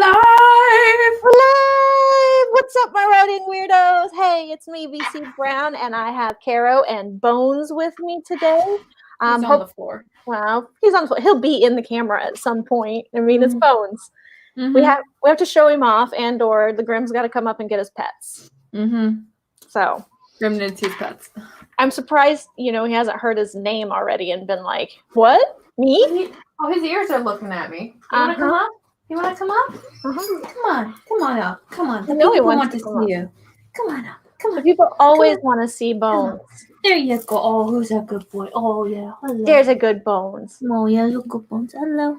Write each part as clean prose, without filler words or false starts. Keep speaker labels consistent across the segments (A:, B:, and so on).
A: live!
B: We're live! What's up, my routing weirdos? Hey, it's me, VC Brown, and I have Caro and Bones with me today.
A: He's on the floor.
B: Well, he's on the floor. He'll be in the camera at some point. I mean, it's Bones.
A: Mm-hmm.
B: We have to show him off, and/or the Grimm's got to come up and get his pets.
A: Mm-hmm.
B: So
A: Grimm needs his pets.
B: I'm surprised, he hasn't heard his name already and been like, "What? Me?"
A: Oh, his ears are looking at me. You want to come up? You want to come up? Come on up. Come on. The people want to see you. Come on up. Come on.
B: The people always want to see Bones.
A: There you go. Oh, who's that good boy? Oh, yeah. Hello.
B: There's a good Bones.
A: Oh, yeah, look good Bones. Hello.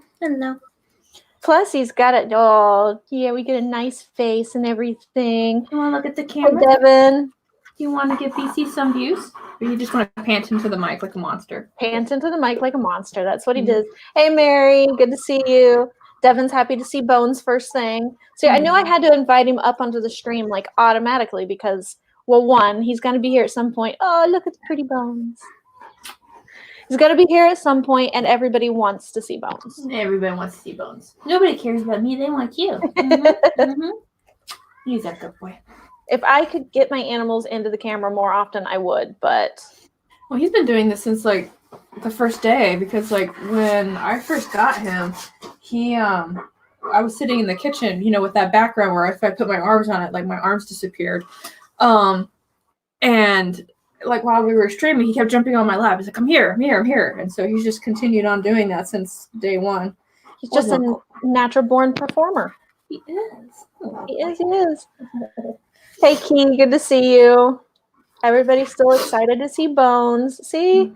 B: Plus, he's got it. Oh, yeah, we get a nice face and everything.
A: You want to look at the camera?
B: Hey, Devin.
A: You want to give BC some views? Or you just want to pant into the mic like a monster?
B: Pant into the mic like a monster. That's what he does. Hey, Mary. Good to see you. Devin's happy to see Bones first thing. So I knew I had to invite him up onto the stream like automatically because, well, one, he's going to be here at some point. Oh, look at the pretty Bones. He's going to be here at some point, and everybody wants to see Bones.
A: Everybody wants to see Bones. Nobody cares about me. They want you. Mm-hmm. He's a good boy.
B: If I could get my animals into the camera more often, I would, but...
A: Well, he's been doing this since, like, the first day, because, like, when I first got him, I was sitting in the kitchen, with that background where if I put my arms on it, like, my arms disappeared. And, like, while we were streaming, he kept jumping on my lap. He's like, I'm here. And so he's just continued on doing that since day one.
B: He's just a natural-born performer.
A: He is. Oh,
B: he is. Hey, Key, good to see you. Everybody's still excited to see Bones. See?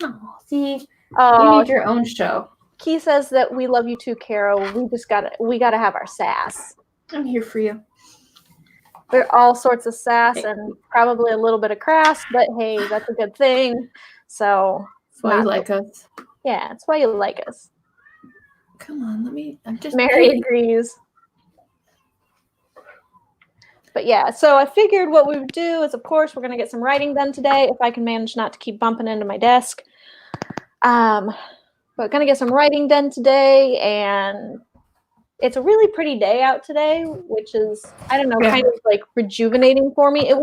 A: Oh, see?
B: Oh,
A: you need your own show.
B: Key says that we love you too, Caro. We gotta have our sass.
A: I'm here for you.
B: There's all sorts of sass and probably a little bit of crass, but hey, that's a good thing. So
A: that's why you like us.
B: Yeah, that's why you like us.
A: Come on,
B: Mary agrees. But yeah, so I figured what we would do is, of course, we're going to get some writing done today, if I can manage not to keep bumping into my desk. But going to get some writing done today, and it's a really pretty day out today, which is, I don't know, kind of like rejuvenating for me.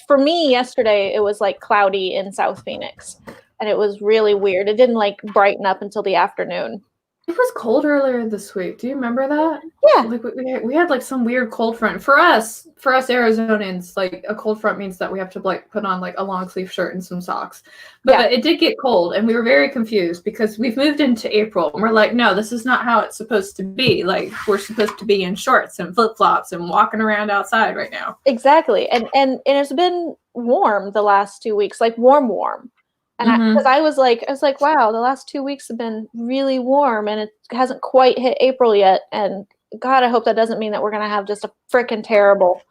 B: For me, yesterday, it was like cloudy in South Phoenix, and it was really weird. It didn't like brighten up until the afternoon.
A: It was cold earlier this week. Do you remember that?
B: Yeah.
A: Like we had like some weird cold front. For us Arizonans, like a cold front means that we have to like put on like a long sleeve shirt and some socks. But it did get cold, and we were very confused because we've moved into April, and we're like, no, this is not how it's supposed to be. Like we're supposed to be in shorts and flip flops and walking around outside right now.
B: Exactly, and it's been warm the last 2 weeks, like warm. And because I was like, wow, the last 2 weeks have been really warm, and it hasn't quite hit April yet. And God, I hope that doesn't mean that we're going to have just a freaking terrible,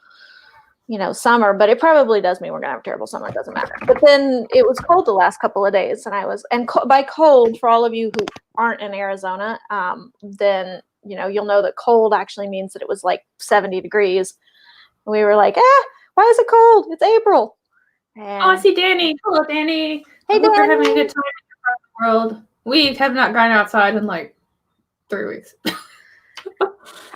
B: summer. But it probably does mean we're going to have a terrible summer. It doesn't matter. But then it was cold the last couple of days, and by cold, for all of you who aren't in Arizona, then you'll know that cold actually means that it was like 70 degrees. And we were like, why is it cold? It's April. And
A: I see Danny. Hello, Danny.
B: Hey,
A: Danny. We're having a good time in the world. We have not gone outside in like 3 weeks.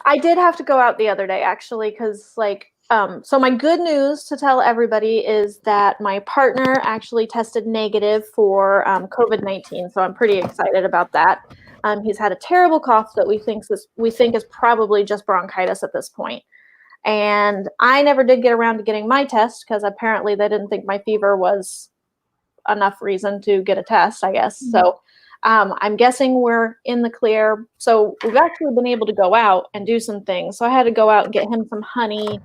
B: I did have to go out the other day, actually, because so my good news to tell everybody is that my partner actually tested negative for COVID-19. So I'm pretty excited about that. He's had a terrible cough that we think is probably just bronchitis at this point. And I never did get around to getting my test because apparently they didn't think my fever was enough reason to get a test, I guess. Mm-hmm. So I'm guessing we're in the clear. So we've actually been able to go out and do some things. So I had to go out and get him some honey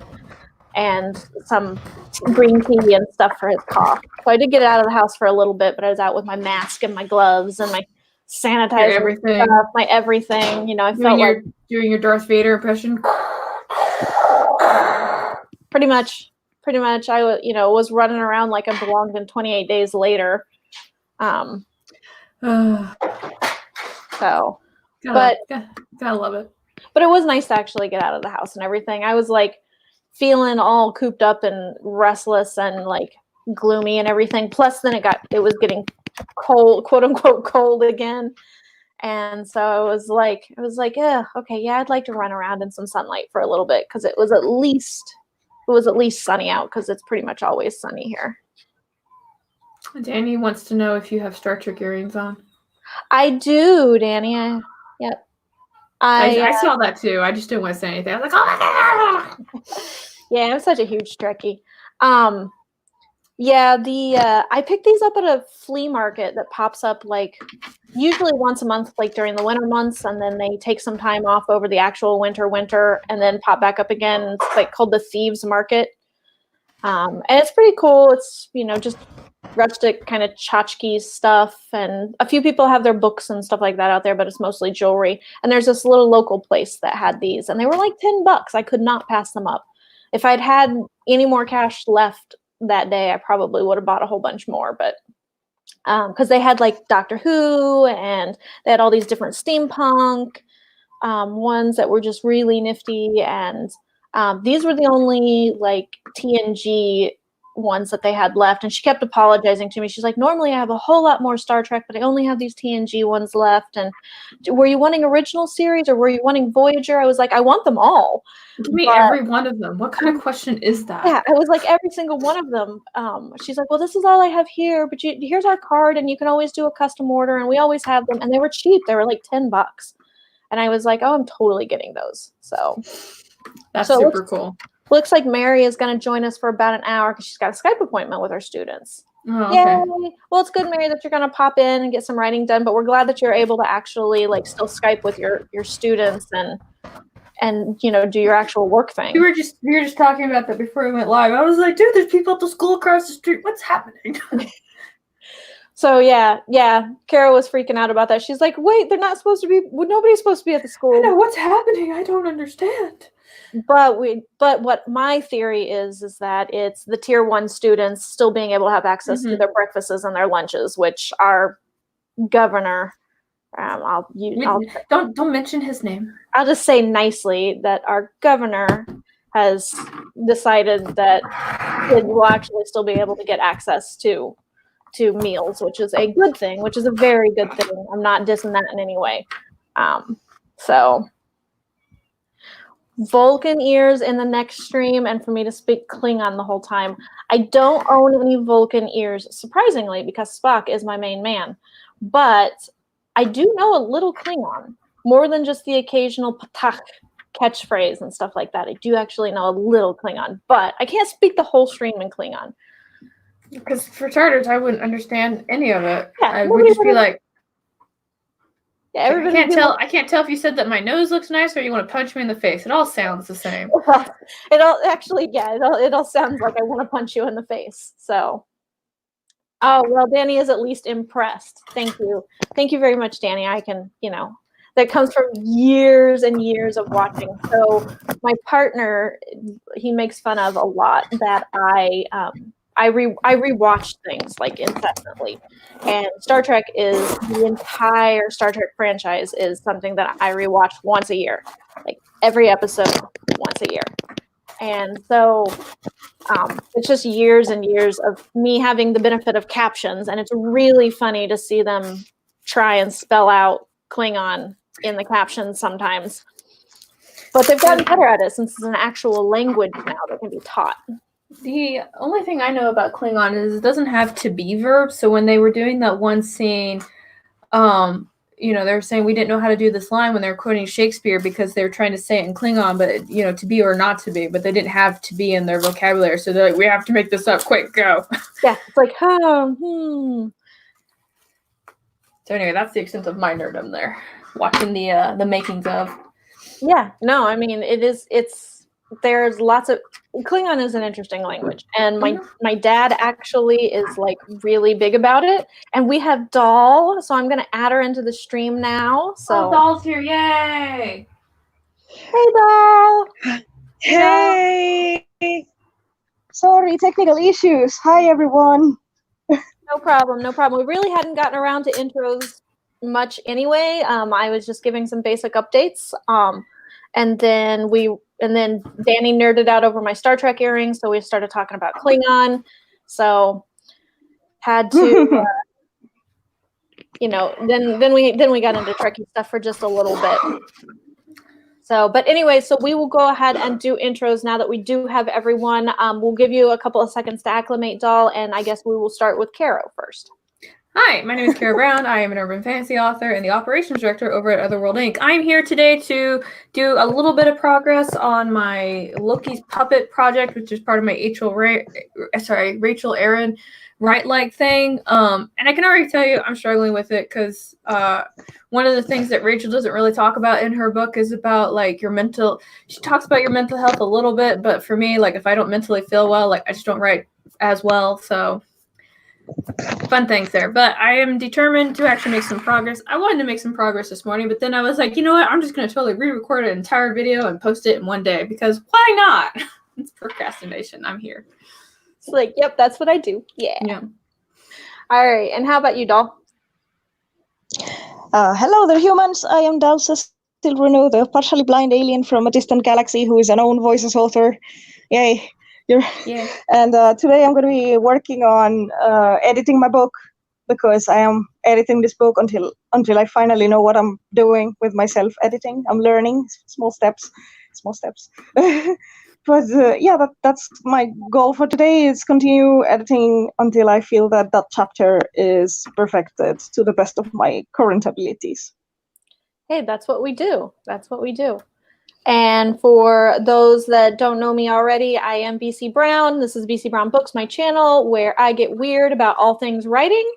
B: and some green tea and stuff for his cough. So I did get out of the house for a little bit, but I was out with my mask and my gloves and my sanitizer,
A: everything.
B: Stuff, my everything. I felt like
A: doing your Darth Vader impression.
B: Pretty much. I was running around like I belonged in 28 Days Later. So,
A: gotta love it.
B: But it was nice to actually get out of the house and everything. I was like feeling all cooped up and restless and like gloomy and everything. Plus, then it was getting cold, quote unquote cold again. And so it was like, yeah, okay, yeah, I'd like to run around in some sunlight for a little bit because it was at least sunny out because it's pretty much always sunny here.
A: Danny wants to know if you have Star Trek earrings on.
B: I do, Danny. Yep.
A: I saw that too. I just didn't want to say anything. I was like, oh my God.
B: Yeah, I'm such a huge Trekkie. Yeah, I picked these up at a flea market that pops up like usually once a month, like during the winter months, and then they take some time off over the actual winter, and then pop back up again. It's like called the Thieves Market. And it's pretty cool. It's, just rustic kind of tchotchke stuff, and a few people have their books and stuff like that out there, but it's mostly jewelry. And there's this little local place that had these, and they were like $10. I could not pass them up. If I'd had any more cash left that day, I probably would have bought a whole bunch more, but because they had like Doctor Who, and they had all these different steampunk ones that were just really nifty, and these were the only like TNG ones that they had left. And she kept apologizing to me. She's like, normally I have a whole lot more Star Trek, but I only have these TNG ones left. And were you wanting original series or were you wanting Voyager? I was like, I want them all.
A: Give me every one of them. What kind of question is that?
B: Yeah, I was like, every single one of them. She's like, well, this is all I have here, but here's our card, and you can always do a custom order, and we always have them. And they were cheap. They were like $10. And I was like, oh, I'm totally getting those. So
A: that's super cool.
B: Looks like Mary is going to join us for about an hour because she's got a Skype appointment with her students.
A: Oh, okay.
B: Yay. Well, it's good, Mary, that you're going to pop in and get some writing done, but we're glad that you're able to actually like still Skype with your students and do your actual work thing.
A: We were just talking about that before we went live. I was like, dude, there's people at the school across the street. What's happening?
B: So yeah, Kara was freaking out about that. She's like, wait, they're not supposed to be. Nobody's supposed to be at the school.
A: I know what's happening. I don't understand.
B: But what my theory is that it's the tier 1 students still being able to have access to their breakfasts and their lunches, which our governor,
A: don't mention his name.
B: I'll just say nicely that our governor has decided that kids will actually still be able to get access to meals, which is a good thing, which is a very good thing. I'm not dissing that in any way. So Vulcan ears in the next stream, and for me to speak Klingon the whole time. I don't own any Vulcan ears, surprisingly, because Spock is my main man. But I do know a little Klingon, more than just the occasional patach catchphrase and stuff like that. I do actually know a little Klingon, but I can't speak the whole stream in Klingon.
A: Because for starters, I wouldn't understand any of it.
B: Yeah,
A: I would just be like,
B: yeah, everybody
A: I can't tell if you said that my nose looks nice or you want to punch me in the face. It all sounds the same.
B: It all sounds like I want to punch you in the face. So, oh well, Danny is at least impressed. Thank you very much, Danny. I can, that comes from years and years of watching. So my partner, he makes fun of a lot that I rewatch things like incessantly, and Star Trek is the entire Star Trek franchise is something that I rewatch once a year, like every episode once a year. And so it's just years and years of me having the benefit of captions, and it's really funny to see them try and spell out Klingon in the captions sometimes. But they've gotten better at it since it's an actual language now that can be taught.
A: The only thing I know about Klingon is it doesn't have to be verbs. So when they were doing that one scene, they were saying we didn't know how to do this line when they were quoting Shakespeare because they were trying to say it in Klingon, but to be or not to be, but they didn't have to be in their vocabulary. So they're like, we have to make this up. Quick, go.
B: Yeah, it's like,
A: So anyway, that's the extent of my nerdom there. Watching the makings of.
B: Yeah, no, I mean there's lots of Klingon is an interesting language, and my dad actually is like really big about it, and we have Doll, so I'm gonna add her into the stream now. So
A: Doll's here, yay!
B: Hey, Doll.
C: Hey. Sorry, technical issues. Hi, everyone.
B: No problem. We really hadn't gotten around to intros much anyway. I was just giving some basic updates. And then Danny nerded out over my Star Trek earrings, so we started talking about Klingon. So had to then we got into tricky stuff for just a little bit. So, but anyway, so we will go ahead and do intros now that we do have everyone. We'll give you a couple of seconds to acclimate, doll, and I guess we will start with Caro first.
A: Hi, my name is Kara Brown. I am an urban fantasy author and the operations director over at Otherworld Inc. I'm here today to do a little bit of progress on my Loki's Puppet project, which is part of my Rachel Aaron Write-like thing. And I can already tell you I'm struggling with it because one of the things that Rachel doesn't really talk about in her book is about like your mental. She talks about your mental health a little bit, but for me, like if I don't mentally feel well, like I just don't write as well. So fun things there, but I am determined to actually make some progress. I wanted to make some progress this morning, but then I was like, you know what? I'm just going to totally re-record an entire video and post it in one day because why not? It's procrastination. I'm here.
B: It's like, yep, that's what I do. Yeah. All right. And how about you, doll?
C: Hello there, humans. I am Dal Cecil Renaud, the partially blind alien from a distant galaxy who is an own voices author. Yay. And today I'm going to be working on editing my book because I am editing this book until I finally know what I'm doing with my self-editing. I'm learning small steps. But that's my goal for today is continue editing until I feel that chapter is perfected to the best of my current abilities.
B: Hey, that's what we do. And for those that don't know me already, I am BC Brown. This is BC Brown Books, my channel, where I get weird about all things writing.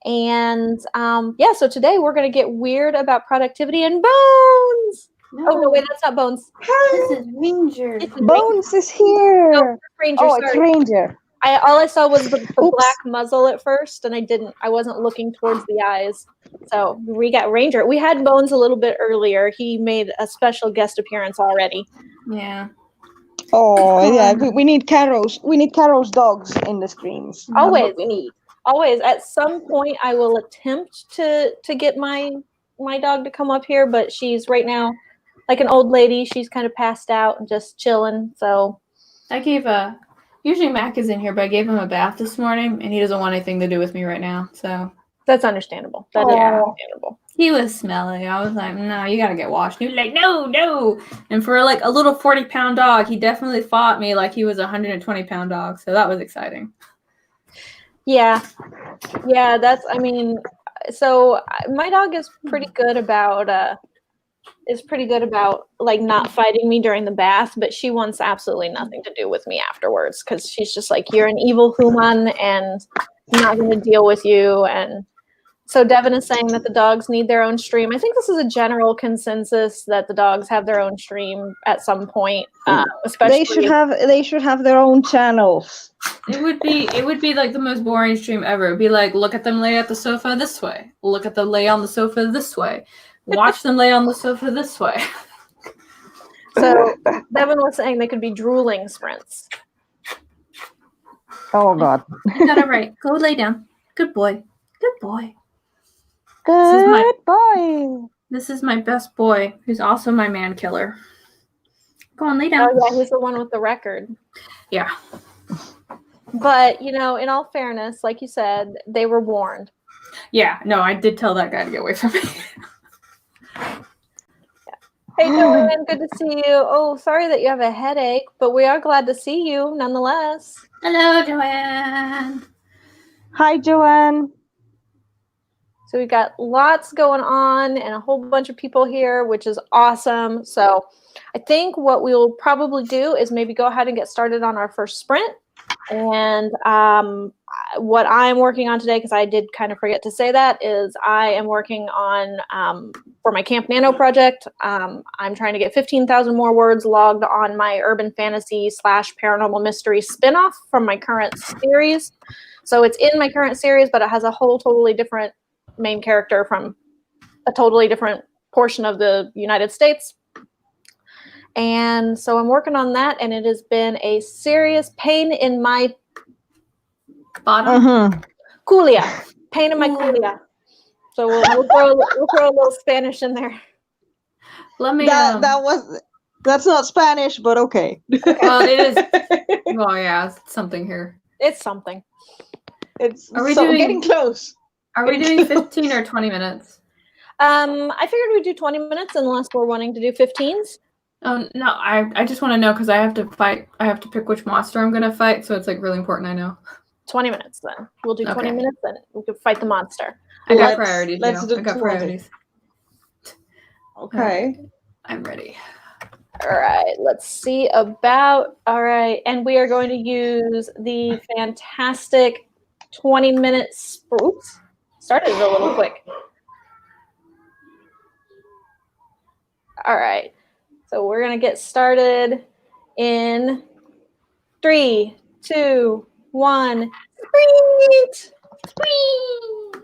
B: And so today we're going to get weird about productivity and Bones. No. Oh, no, wait, that's not Bones.
A: This is Ranger.
C: Bones is here.
B: No, Ranger,
C: it's Ranger.
B: All I saw was the black muzzle at first, and I wasn't looking towards the eyes. So we got Ranger. We had Bones a little bit earlier. He made a special guest appearance already.
A: Yeah.
C: Oh yeah, we need Caro's dogs in the screens.
B: Always. Always. At some point I will attempt to get my dog to come up here, but she's right now like an old lady. She's kind of passed out and just chilling. So
A: I gave usually Mac is in here, but I gave him a bath this morning and he doesn't want anything to do with me right now. So
B: that's understandable. That is understandable.
A: He was smelly. I was like, no, you gotta get washed. He was like, no. And for like a little 40-pound dog, he definitely fought me like he was a 120-pound dog. So that was exciting.
B: Yeah. So my dog is pretty good about like not fighting me during the bath, but she wants absolutely nothing to do with me afterwards because she's just like, you're an evil human and I'm not going to deal with you. And so Devin is saying that the dogs need their own stream. I think this is a general consensus that the dogs have their own stream at some point. Especially
C: they should have their own channels.
A: It would be like the most boring stream ever. It'd be like, look at them lay at the sofa this way. Look at them lay on the sofa this way. Watch them lay on the sofa this way.
B: So Devin was saying they could be drooling sprints.
C: Oh God.
A: You got it right. Go lay down. Good boy. This is my best boy, who's also my man killer. Go on, lay down.
B: Oh yeah, he's the one with the record.
A: Yeah.
B: But, in all fairness, like you said, they were warned.
A: Yeah, no, I did tell that guy to get away from me.
B: Hey, Joanne, good to see you. Oh, sorry that you have a headache, but we are glad to see you nonetheless.
A: Hello, Joanne.
C: Hi, Joanne.
B: So we've got lots going on and a whole bunch of people here, which is awesome. So I think what we'll probably do is maybe go ahead and get started on our first sprint. And what I'm working on today, because I did kind of forget to say that, is I am working on, for my Camp Nano project, I'm trying to get 15,000 more words logged on my urban fantasy / paranormal mystery spinoff from my current series. So it's in my current series, but it has a whole totally different main character from a totally different portion of the United States. And so I'm working on that, and it has been a serious pain in my
A: bottom.
B: Culia. Pain in my culia. So we'll throw a little Spanish in there.
A: Let me.
C: That's not Spanish, but okay.
A: Well, it is. Well, yeah, it's something here.
B: It's something.
C: Getting close.
A: Are we doing 15 or 20 minutes?
B: I figured we'd do 20 minutes unless we're wanting to do 15s.
A: No, I just want to know because I have to fight. I have to pick which monster I'm gonna fight, so it's like really important I know.
B: 20 minutes then. We'll do 20
A: Okay.
B: minutes and we can fight the monster.
A: I got priorities.
C: Let's do
A: I got
C: 20.
A: priorities.
C: Okay.
A: I'm ready.
B: All right, let's see about, all right, and we are going to use the fantastic 20-minute, oops, started it a little quick. All right, so we're gonna get started in 3, 2, 1, sprint!
A: Whee!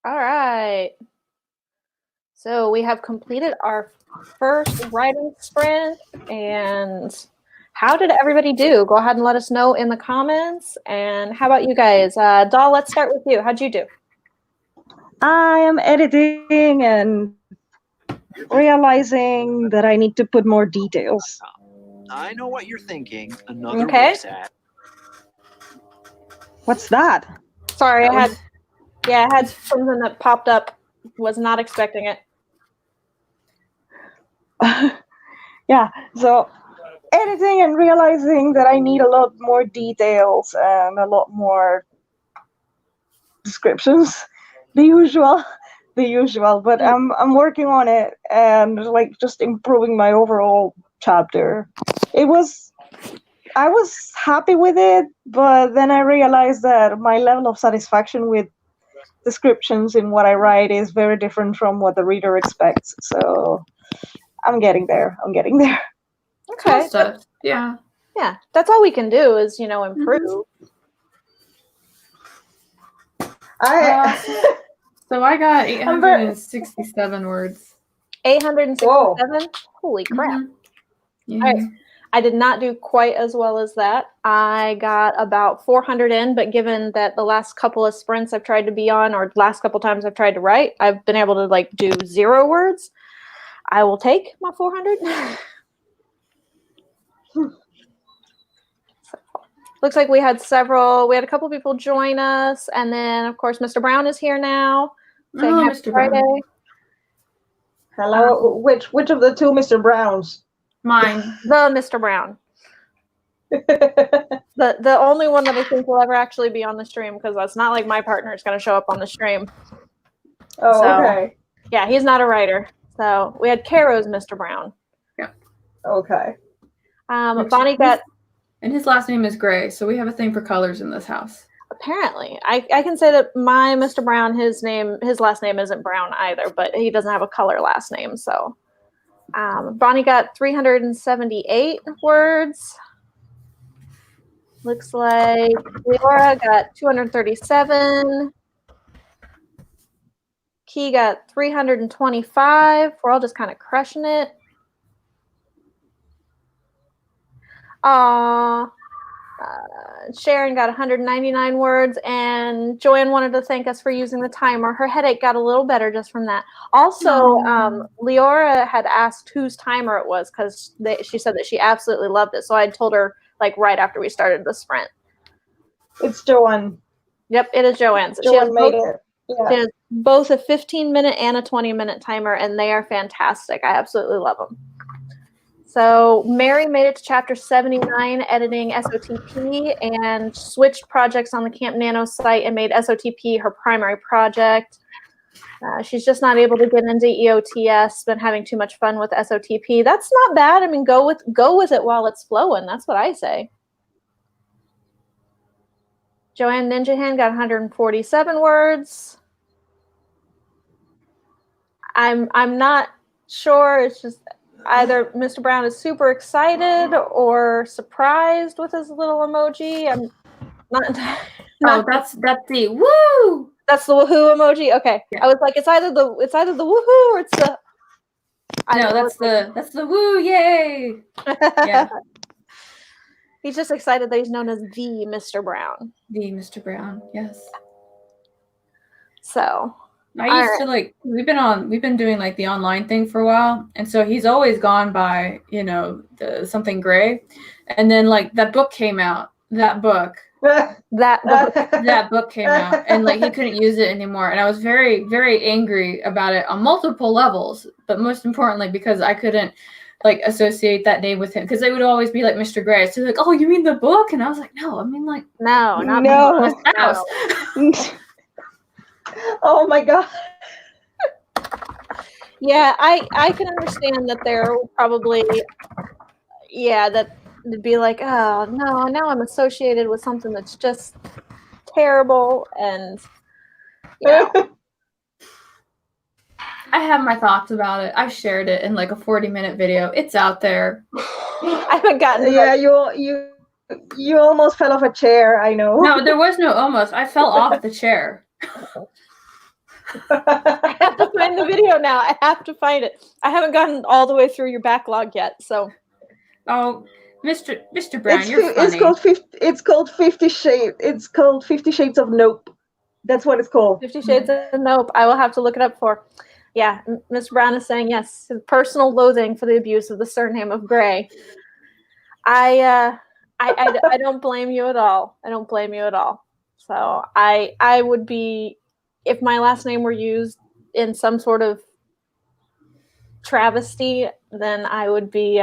B: All right. So we have completed our first writing sprint. And how did everybody do? Go ahead and let us know in the comments. And how about you guys? Doll, let's start with you. How'd you do?
C: I am editing and realizing that I need to put more details.
D: I know what you're thinking. Another
B: Okay.
C: What's that?
B: Sorry, I had something that popped up. Was not expecting it.
C: Yeah, so editing and realizing that I need a lot more details and a lot more descriptions. The usual, but I'm working on it and like just improving my overall chapter. I was happy with it, but then I realized that my level of satisfaction with descriptions in what I write is very different from what the reader expects. So I'm getting there.
B: Okay.
A: Stuff. Yeah.
B: Yeah, that's all we can do is, improve.
A: So I got 867 words.
B: 867?
C: Whoa.
B: Holy crap.
A: Mm-hmm. Yeah.
B: All right. I did not do quite as well as that. I got about 400 in, but given that the last couple of sprints I've tried to be on, or last couple times I've tried to write, I've been able to do 0 words. I will take my 400. Looks like we had a couple people join us, and then of course Mr. Brown is here now. Saying
A: Oh,
B: Happy
A: Mr.
B: Friday.
A: Brown.
C: Hello. Which of the two Mr. Browns?
A: Mine.
B: The Mr. Brown. The only one that I think will ever actually be on the stream, because that's not like my partner is going to show up on the stream.
C: Oh,
B: So,
C: okay.
B: Yeah, he's not a writer. So we had Caro's Mr. Brown.
A: Yeah.
C: Okay.
B: Bonnie got.
A: And his last name is Gray, so we have a thing for colors in this house.
B: Apparently, I can say that my Mr. Brown, his last name isn't Brown either, but he doesn't have a color last name. So, Bonnie got 378 words. Looks like Leora got 237. Key got 325. We're all just kind of crushing it. Sharon got 199 words, and Joanne wanted to thank us for using the timer. Her headache got a little better just from that. Also, Leora had asked whose timer it was, because she said that she absolutely loved it. So I told her right after we started the sprint.
C: It's Joanne.
B: Yep, it is Joanne's.
C: Joanne made it. Yeah.
B: She has both a 15-minute and a 20-minute timer, and they are fantastic. I absolutely love them. So Mary made it to chapter 79, editing SOTP, and switched projects on the Camp Nano site and made SOTP her primary project. She's just not able to get into EOTS, been having too much fun with SOTP. That's not bad. I mean, go with it while it's flowing. That's what I say. Joanne Ninja Hand got 147 words. I'm not sure. It's just either Mr. Brown is super excited or surprised with his little emoji. I'm not.
A: That's the woo.
B: That's the woohoo emoji. Okay, yeah. I was like, it's either the woohoo or it's the.
A: No, that's the woo! Yay! Yeah.
B: He's just excited that he's known as the Mr. Brown.
A: The Mr. Brown, yes.
B: So.
A: I used to we've been doing the online thing for a while, and so he's always gone by the something gray, and then that book came out. That book came out, and he couldn't use it anymore, and I was very, very angry about it on multiple levels, but most importantly because I couldn't associate that name with him, because they would always be Mr. Gray. So oh, you mean the book? And I was like, no, I mean
B: no, not
C: no.
B: The house.
C: Oh my god.
B: Yeah, I can understand that they're probably that it'd be oh no, now I'm associated with something that's just terrible, and
A: I have my thoughts about it. I've shared it in a 40-minute video. It's out there.
B: I haven't gotten
C: you almost fell off a chair, I know.
A: No, there was no almost. I fell off the chair.
B: I have to find the video now. I have to find it. I haven't gotten all the way through your backlog yet, so.
A: Oh, Mr. Brown, you're funny.
C: It's called 50 Shades. It's called 50 Shades of Nope. That's what it's called.
B: 50 Shades of Nope. I will have to look it up for. Yeah, Miss Brown is saying yes. Personal loathing for the abuse of the surname of Gray. I don't blame you at all. I don't blame you at all. So I would be, if my last name were used in some sort of travesty, then I would be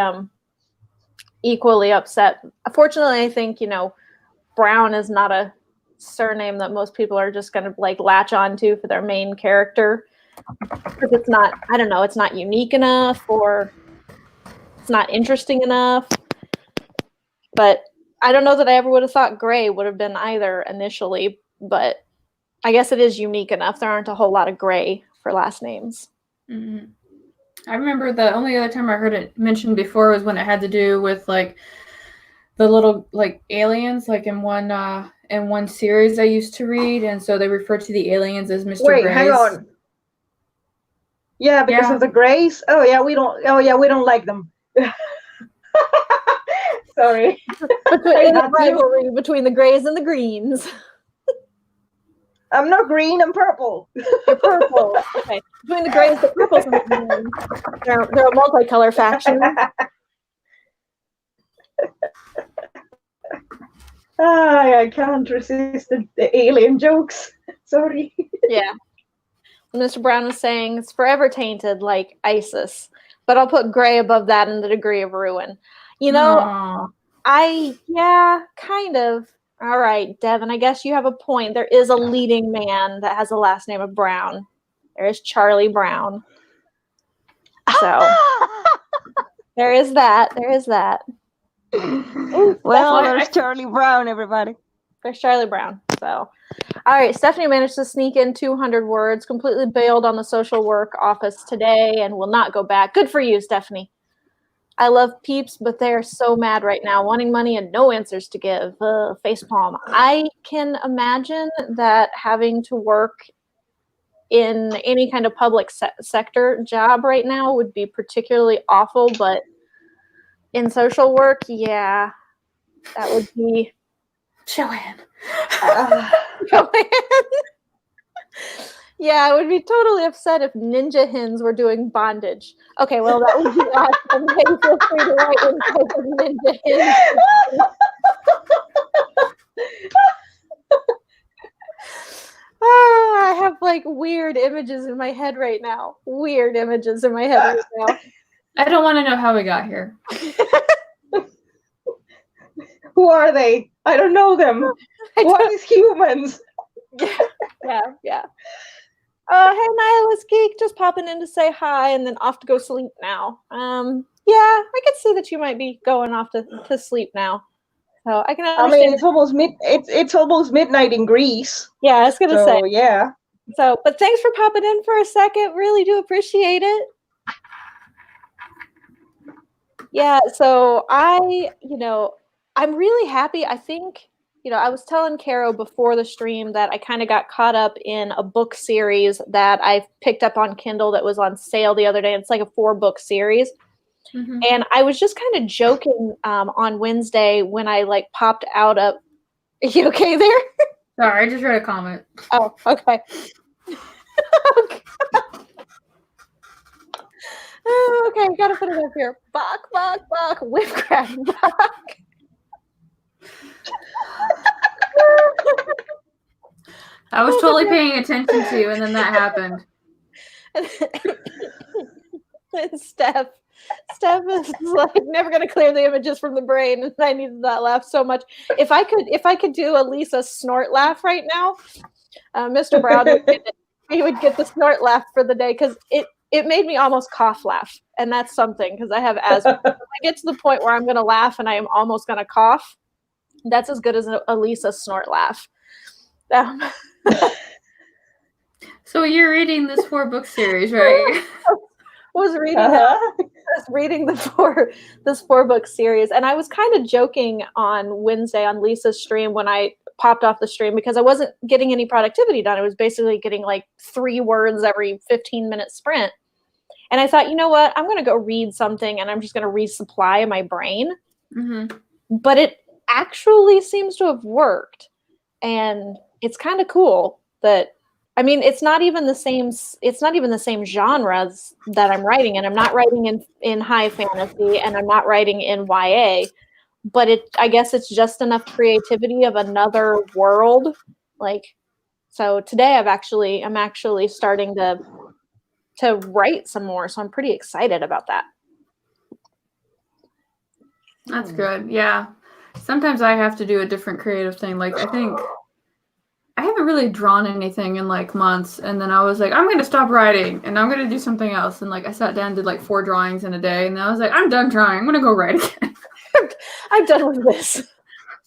B: equally upset. Fortunately, I think, Brown is not a surname that most people are just going to like latch onto for their main character, because it's not, I don't know, it's not unique enough, or it's not interesting enough. But I don't know that I ever would have thought Gray would have been either initially, but I guess it is unique enough. There aren't a whole lot of Gray for last names.
A: Mm-hmm. I remember the only other time I heard it mentioned before was when it had to do with like the little like aliens, like in one series I used to read, and so they referred to the aliens as Mr.
C: Wait,
A: Grays.
C: hang on. Yeah, because of the Grays. Oh yeah, we don't like them. Sorry.
B: Between the Grays and the Greens.
C: I'm not green, I'm purple.
B: You're purple. Okay. Between the Grays, the purples, and the greens. They're a multicolor faction.
C: I can't resist the alien jokes. Sorry.
B: Yeah. Mr. Brown was saying it's forever tainted like ISIS, but I'll put Gray above that in the degree of ruin.
A: Aww.
B: Kind of. All right, Devin, I guess you have a point. There is a leading man that has a last name of Brown. There is Charlie Brown. So there is that.
C: Well, there's Charlie Brown, everybody.
B: There's Charlie Brown. So, all right, Stephanie managed to sneak in 200 words, completely bailed on the social work office today, and will not go back. Good for you, Stephanie. I love peeps, but they're so mad right now, wanting money and no answers to give. Facepalm. I can imagine that having to work in any kind of public sector job right now would be particularly awful, but in social work, yeah, that would be...
A: Joanne.
B: Joanne. Yeah, I would be totally upset if Ninja Hens were doing bondage. Okay, well, that would be awesome. Hey, feel free to write in for Ninja Hens. I have like weird images in my head right now.
A: I don't want to know how we got here.
C: Who are they? I don't know them. What is humans?
B: Yeah. Hey, Nihilist Geek, just popping in to say hi and then off to go sleep now. Yeah, I could see that you might be going off to sleep now. So I can understand.
C: I mean, it's almost midnight in Greece.
B: Yeah, I was gonna say.
C: Yeah.
B: So, but thanks for popping in for a second. Really do appreciate it. Yeah, so I'm really happy. I think, I was telling Caro before the stream that I kind of got caught up in a book series that I picked up on Kindle that was on sale the other day. It's like a 4-book series. Mm-hmm. And I was just kind of joking on Wednesday when I like popped out of... Are you okay there?
A: Sorry, I just read a comment.
B: Oh, okay. Okay, gotta put it up here. Bok, whipcraft, bok.
A: I was totally paying attention to you, and then that happened.
B: And Steph is like never gonna clear the images from the brain, and I needed that laugh so much. If I could do a Lisa snort laugh right now, Mr. Brown would get the snort laugh for the day, because it made me almost cough laugh, and that's something, because I have asthma. When I get to the point where I'm going to laugh and I am almost going to cough, that's as good as a Lisa snort laugh.
A: So you're reading this 4-book series, right?
B: I was reading this 4-book series, and I was kind of joking on Wednesday on Lisa's stream when I popped off the stream because I wasn't getting any productivity done. It was basically getting like 3 words every 15-minute sprint. And I thought, you know what? I'm going to go read something and I'm just going to resupply my brain.
A: Mm-hmm.
B: But it actually seems to have worked. And it's kind of cool that, I mean, it's not even the same genres that I'm writing, and I'm not writing in high fantasy, and I'm not writing in YA, but I guess it's just enough creativity of another world. Like, so today I'm actually starting to write some more, so I'm pretty excited about that.
A: That's good. Yeah. Sometimes I have to do a different creative thing. Like, I think I haven't really drawn anything in like months, and then I was like, I'm going to stop writing and I'm going to do something else. And like I sat down and did like 4 drawings in a day, and then I was like, I'm done drawing. I'm going to go write again.
B: I'm done with this.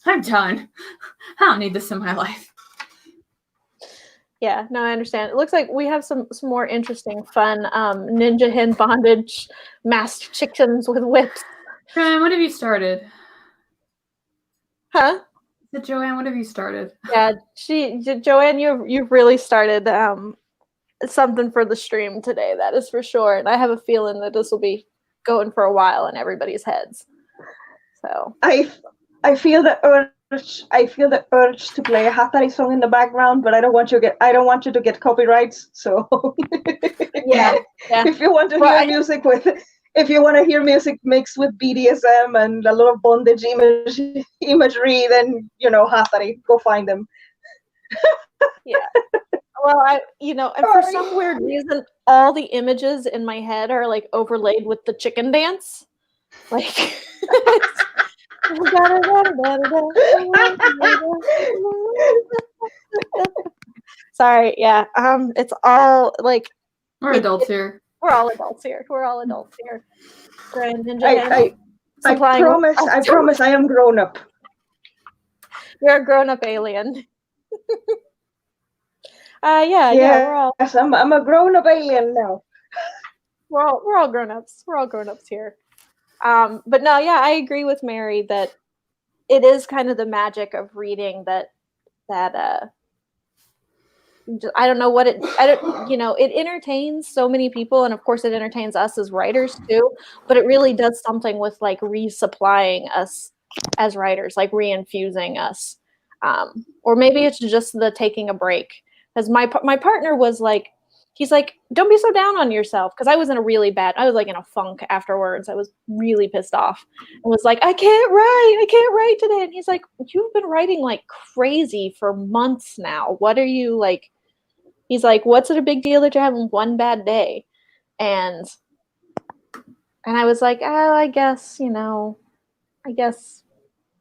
A: I'm done. I don't need this in my life.
B: Yeah, no, I understand. It looks like we have some more interesting, fun ninja hen bondage, masked chickens with whips.
A: Ryan, what have you started?
B: Huh?
A: Joanne, what have you started?
B: Yeah, Joanne, you've really started something for the stream today. That is for sure, and I have a feeling that this will be going for a while in everybody's heads. So
C: I feel the urge to play a Hatari song in the background, but I don't want you to get copyrights. So
B: yeah.
C: If you want to hear music if you want to hear music mixed with BDSM and a lot of bondage imagery, then Hatari, go find them.
B: Yeah. Well, and for some weird reason, all the images in my head are like overlaid with the chicken dance. Like sorry, yeah. It's all like
A: We're adults here.
B: We're all adults here. Grand Ninja
C: I promise I am grown up.
B: You're a grown up alien. Yeah.
C: I'm a grown up alien now.
B: We're all grown ups. We're all grown ups here. But no, yeah, I agree with Mary that it is kind of the magic of reading that I don't know what it entertains so many people, and of course it entertains us as writers too, but it really does something with like resupplying us as writers, like reinfusing us. Or maybe it's just the taking a break. Because my partner was like, he's like, don't be so down on yourself. Because I was like in a funk afterwards. I was really pissed off. I was like, I can't write today. And he's like, you've been writing like crazy for months now. What are you like? He's like, what's it a big deal that you're having one bad day? And I was like, oh, I guess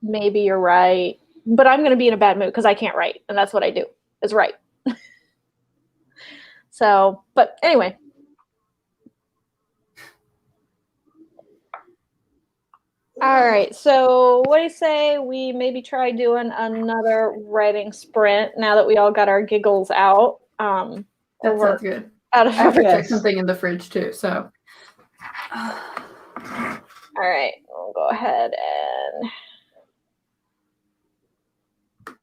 B: maybe you're right. But I'm going to be in a bad mood because I can't write. And that's what I do, is write. So, but anyway. All right. So what do you say we maybe try doing another writing sprint now that we all got our giggles out?
A: That sounds good.
B: Out of
A: I have to check something in the fridge too. So.
B: All right. We'll go ahead and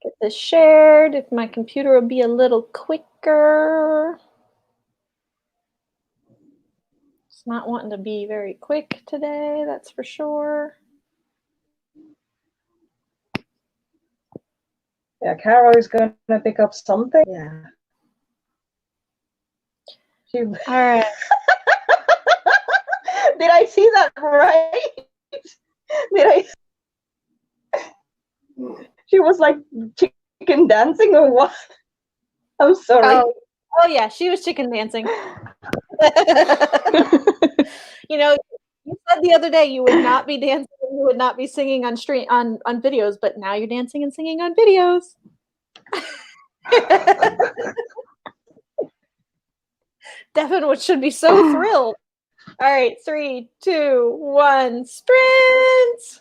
B: get this shared. If my computer will be a little quicker. It's not wanting to be very quick today, that's for sure.
C: Yeah, Carol is going to pick up something. Yeah.
B: All right.
C: Did I see that right? She was like chicken dancing or what? I'm sorry.
B: Oh yeah, she was chicken dancing. You said the other day you would not be dancing, you would not be singing on videos, but now you're dancing and singing on videos. Devin should be so thrilled. All right, 3, 2, 1, sprint.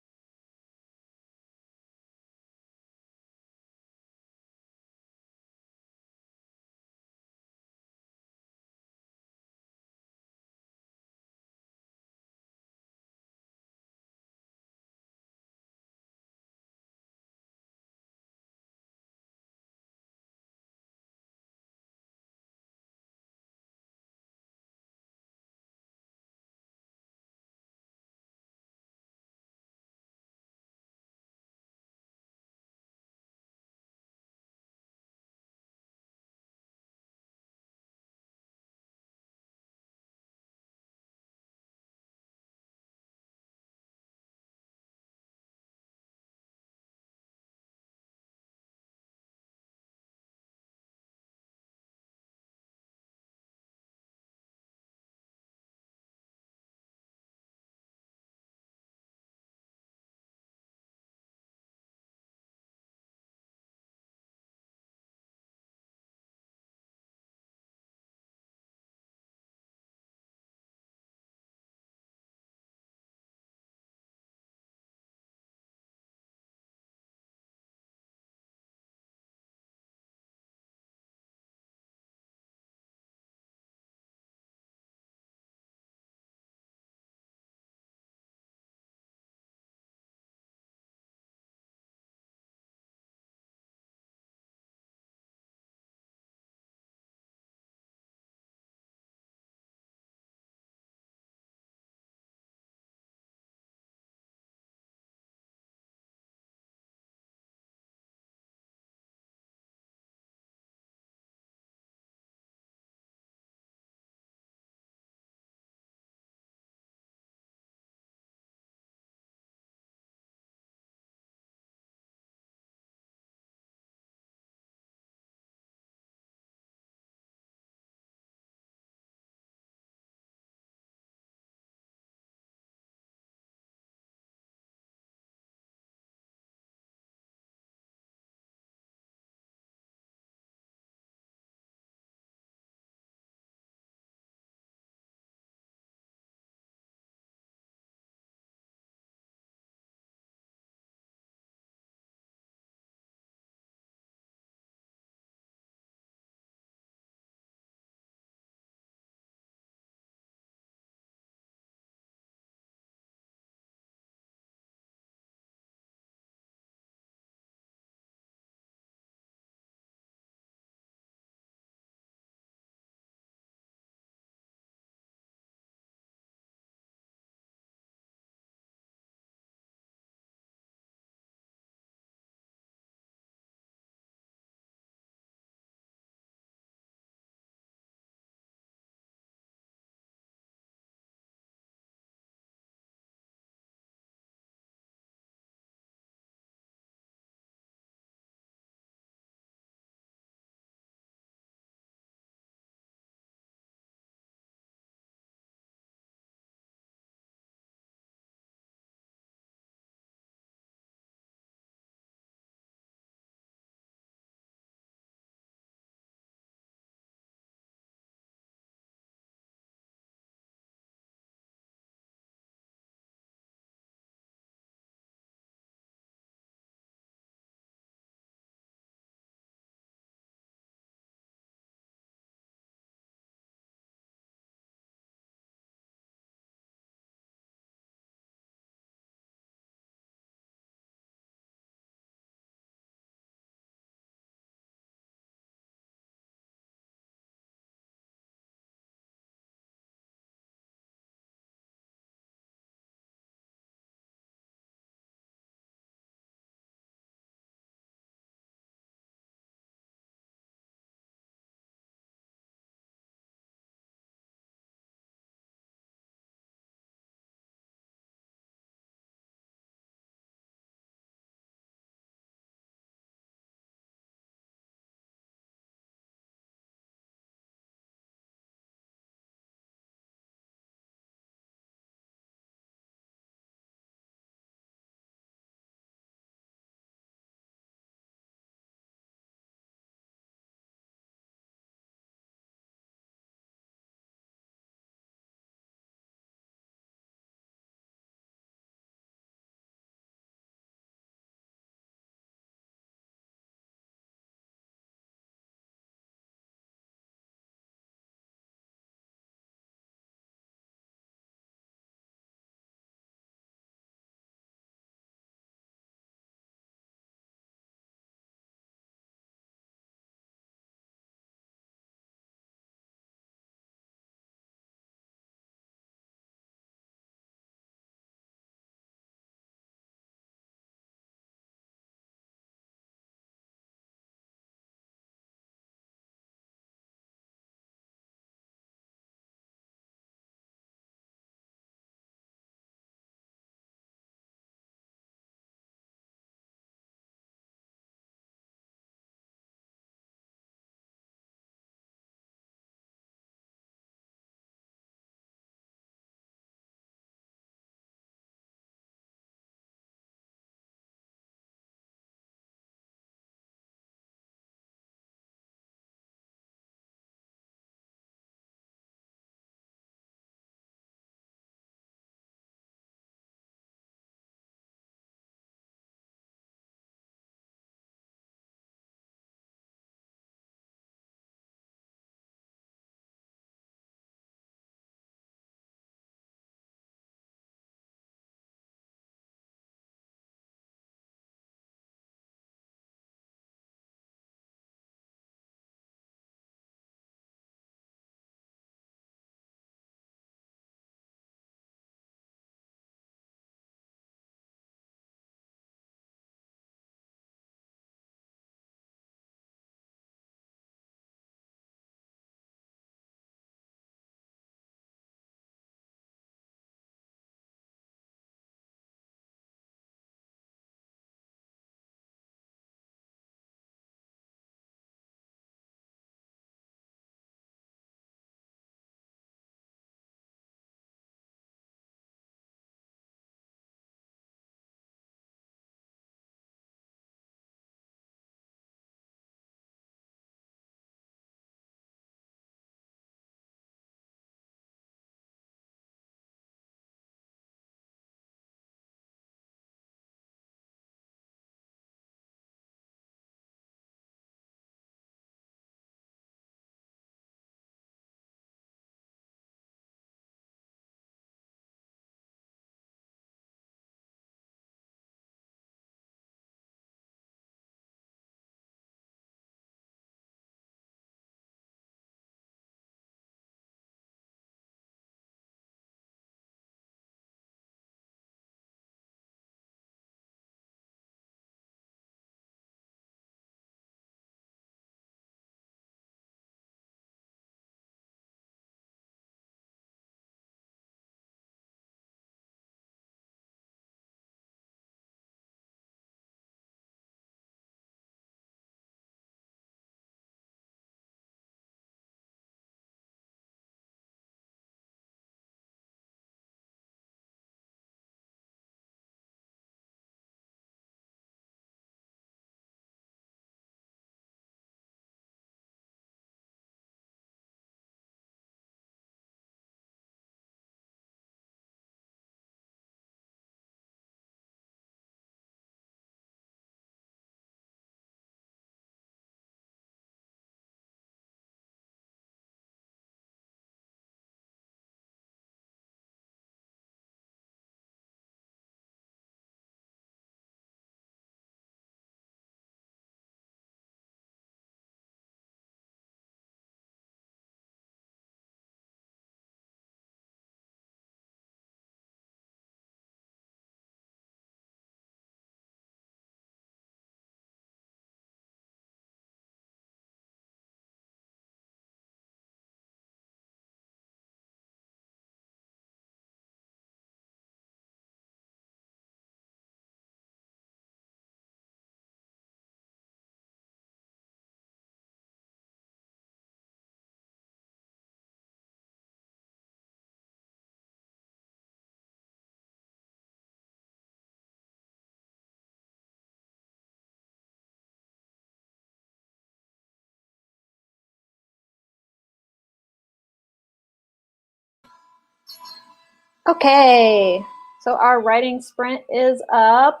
B: Okay, so our writing sprint is up.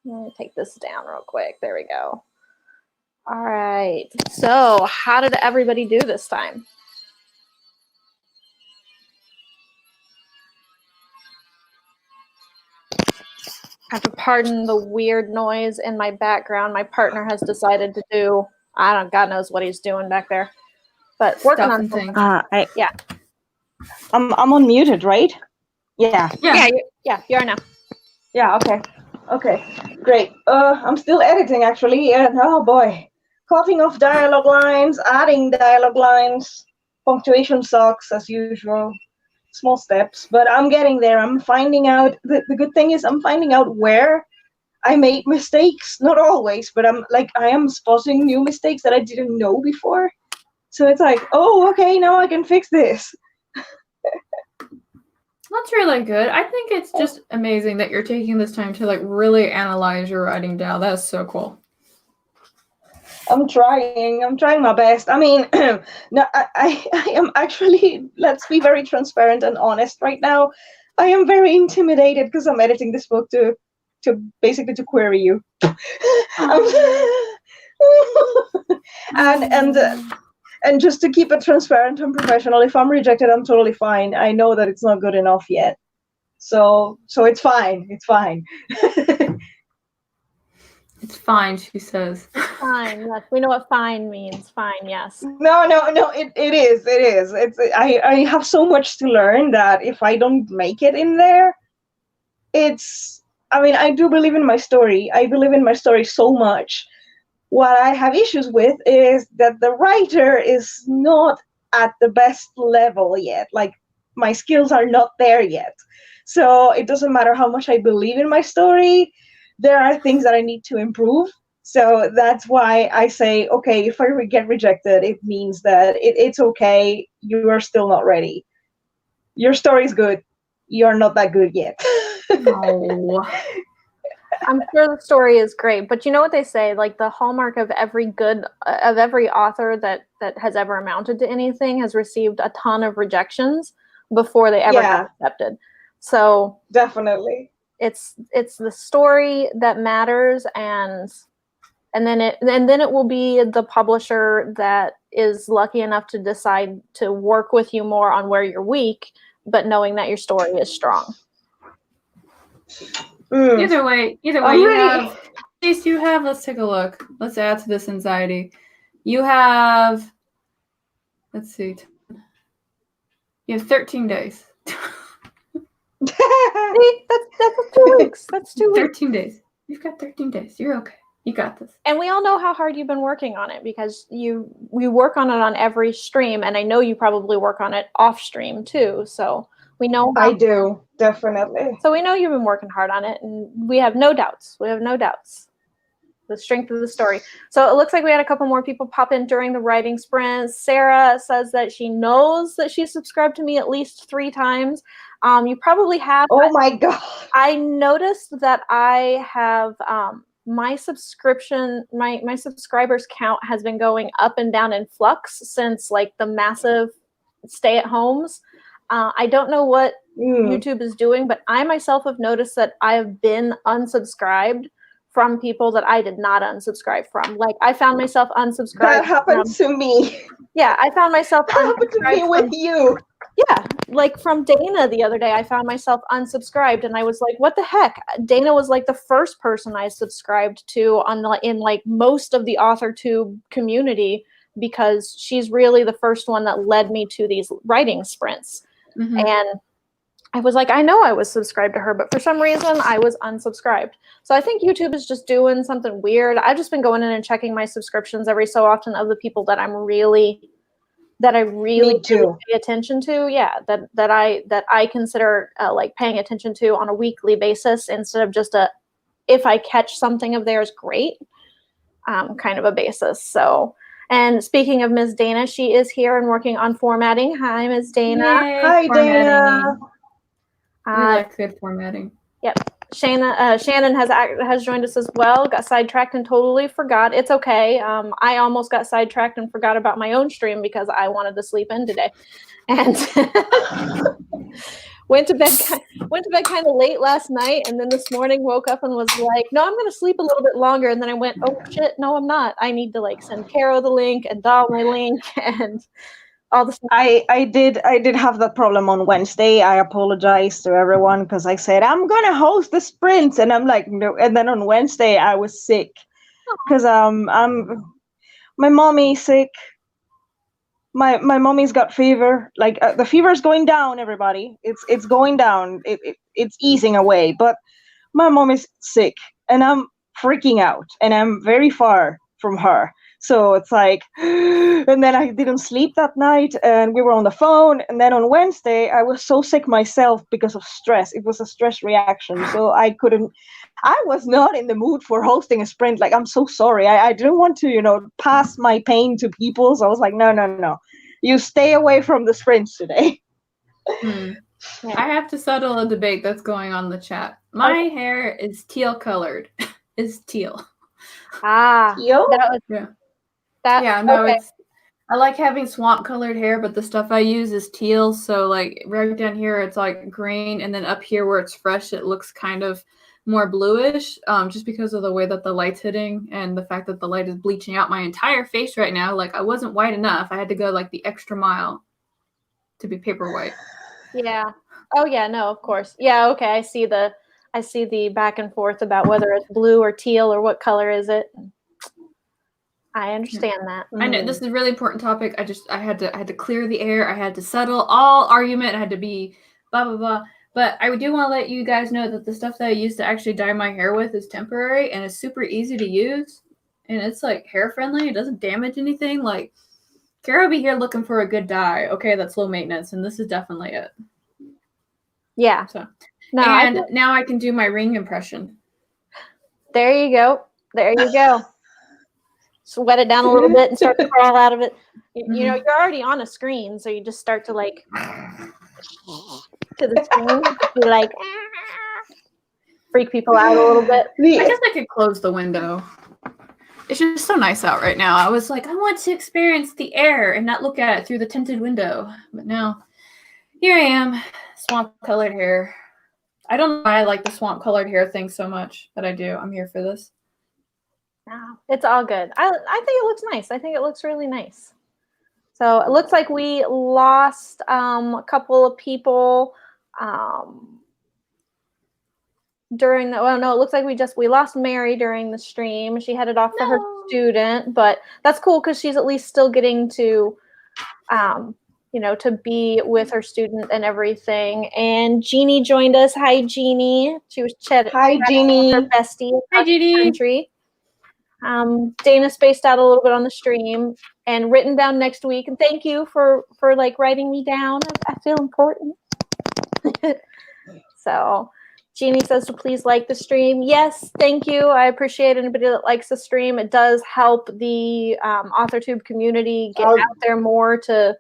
B: Let me take this down real quick. There we go. All right, so how did everybody do this time? I have to pardon the weird noise in my background. My partner has decided to do, God knows what he's doing back there. But working
A: Stuff
B: on
A: and
B: something.
A: things.
B: Yeah.
C: I'm unmuted, right? Yeah.
B: You are now.
C: Yeah, okay. Okay, great. I'm still editing, actually, and oh boy. Cutting off dialogue lines, adding dialogue lines, punctuation sucks, as usual. Small steps, but I'm getting there. I'm finding out, the good thing is I'm finding out where I made mistakes. Not always, but I am spotting new mistakes that I didn't know before. So it's like, oh, okay, now I can fix this.
A: That's really good. I think it's just amazing that you're taking this time to like really analyze your writing down. That's so cool.
C: I'm trying my best. I mean, no, I am actually, let's be very transparent and honest right now. I am very intimidated because I'm editing this book to basically to query you. And just to keep it transparent and professional, if I'm rejected, I'm totally fine. I know that it's not good enough yet. So it's fine. It's fine.
A: It's fine, she says.
B: Fine. Yes, we know what fine means. Fine, yes.
C: No, it is. I have so much to learn that if I don't make it in there, I mean, I do believe in my story. I believe in my story so much. What I have issues with is that the writer is not at the best level yet. Like, my skills are not there yet. So it doesn't matter how much I believe in my story, there are things that I need to improve. So that's why I say, okay, if I get rejected, it means that it's okay. You are still not ready. Your story is good. You're not that good yet.
A: No.
B: I'm sure the story is great, but you know what they say, like the hallmark of every author that has ever amounted to anything has received a ton of rejections before they ever got accepted. So
C: definitely,
B: it's the story that matters, and then it will be the publisher that is lucky enough to decide to work with you more on where you're weak, but knowing that your story is strong.
A: Either way, at least you have, let's take a look. Let's add to this anxiety. You have, let's see, you have 13 days.
B: That's 2 weeks. That's 2 weeks.
A: 13 days. You've got 13 days. You're okay. You got this.
B: And we all know how hard you've been working on it because we work on it on every stream, and I know you probably work on it off stream too. So we know.
C: I do, definitely.
B: So we know you've been working hard on it, and we have no doubts. The strength of the story. So it looks like we had a couple more people pop in during the writing sprint. Sarah says that she knows that she's subscribed to me at least 3 times. You probably have.
C: Oh my God.
B: I noticed that I have my subscription, my subscribers count has been going up and down in flux since like the massive stay-at-homes. I don't know what YouTube is doing, but I myself have noticed that I have been unsubscribed from people that I did not unsubscribe from. Like I found myself unsubscribed.
C: That happened to me.
B: Yeah, I found myself
C: that happened to me with you.
B: Yeah, like from Dana the other day, I found myself unsubscribed, and I was like, "What the heck?" Dana was like the first person I subscribed to in like most of the AuthorTube community because she's really the first one that led me to these writing sprints. Mm-hmm. And I was like, I know I was subscribed to her, but for some reason I was unsubscribed. So I think YouTube is just doing something weird. I've just been going in and checking my subscriptions every so often of the people that I really pay attention to. Yeah, that I consider like paying attention to on a weekly basis instead of just if I catch something of theirs, great, kind of a basis. So. And speaking of Ms. Dana, she is here and working on formatting. Hi, Ms. Dana.
A: Yay,
C: hi, Dana.
A: We like good formatting.
B: Yep. Shannon has joined us as well. Got sidetracked and totally forgot. It's okay. I almost got sidetracked and forgot about my own stream because I wanted to sleep in today. And Went to bed kind of late last night, and then this morning woke up and was like, no, I'm going to sleep a little bit longer. And then I went, oh shit, no, I'm not. I need to like send Caro the link and Doll my link and all the stuff.
C: I did have that problem on Wednesday. I apologize to everyone because I said I'm gonna host the sprints, and I'm like no. And then on Wednesday I was sick because my mommy's sick. My mommy's got fever. Like the fever's going down. Everybody, it's going down. It's easing away, but my mom is sick, and I'm freaking out, and I'm very far from her. So it's like, and then I didn't sleep that night, and we were on the phone. And then on Wednesday, I was so sick myself because of stress. It was a stress reaction. So I was not in the mood for hosting a sprint. Like, I'm so sorry. I didn't want to, pass my pain to people. So I was like, no. You stay away from the sprints today.
A: Yeah. I have to settle a debate that's going on in the chat. My hair is teal colored. It's teal.
C: Teal?
B: Okay.
A: I like having swamp colored hair, but the stuff I use is teal. So like right down here, it's like green. And then up here where it's fresh, it looks kind of more bluish, just because of the way that the light's hitting and the fact that the light is bleaching out my entire face right now. Like I wasn't white enough. I had to go like the extra mile to be paper white.
B: Yeah. Oh yeah, no, of course. Yeah, okay. I see the back and forth about whether it's blue or teal or what color is it. I understand that.
A: I know this is a really important topic. I had to clear the air. I had to settle all argument. I had to be blah blah blah. But I do want to let you guys know that the stuff that I used to actually dye my hair with is temporary and it's super easy to use, and it's like hair friendly. It doesn't damage anything. Like Kara will be here looking for a good dye. Okay, that's low maintenance, and this is definitely it.
B: Yeah.
A: So now I can do my ring impression.
B: There you go. So wet it down a little bit and start to crawl out of it. You're already on a screen, so you just start to like to the screen, be like freak people out a little bit.
A: I guess I could close the window. It's just so nice out right now. I was like, I want to experience the air and not look at it through the tinted window. But now, here I am, swamp-colored hair. I don't know why I like the swamp-colored hair thing so much, but I do. I'm here for this.
B: No, it's all good. I think it looks nice. I think it looks really nice. So it looks like we lost a couple of people during the. Well, no, it looks like we lost Mary during the stream. She headed off for her student, but that's cool because she's at least still getting to, to be with her student and everything. And Jeannie joined us. Hi, Jeannie. She was chatting with her bestie.
A: Hi, Jeannie.
B: Country. Dana spaced out a little bit on the stream and written down next week. And thank you for like writing me down. I feel important. So Jeannie says to please like the stream. Yes, thank you. I appreciate anybody that likes the stream. It does help the AuthorTube community get out there more, to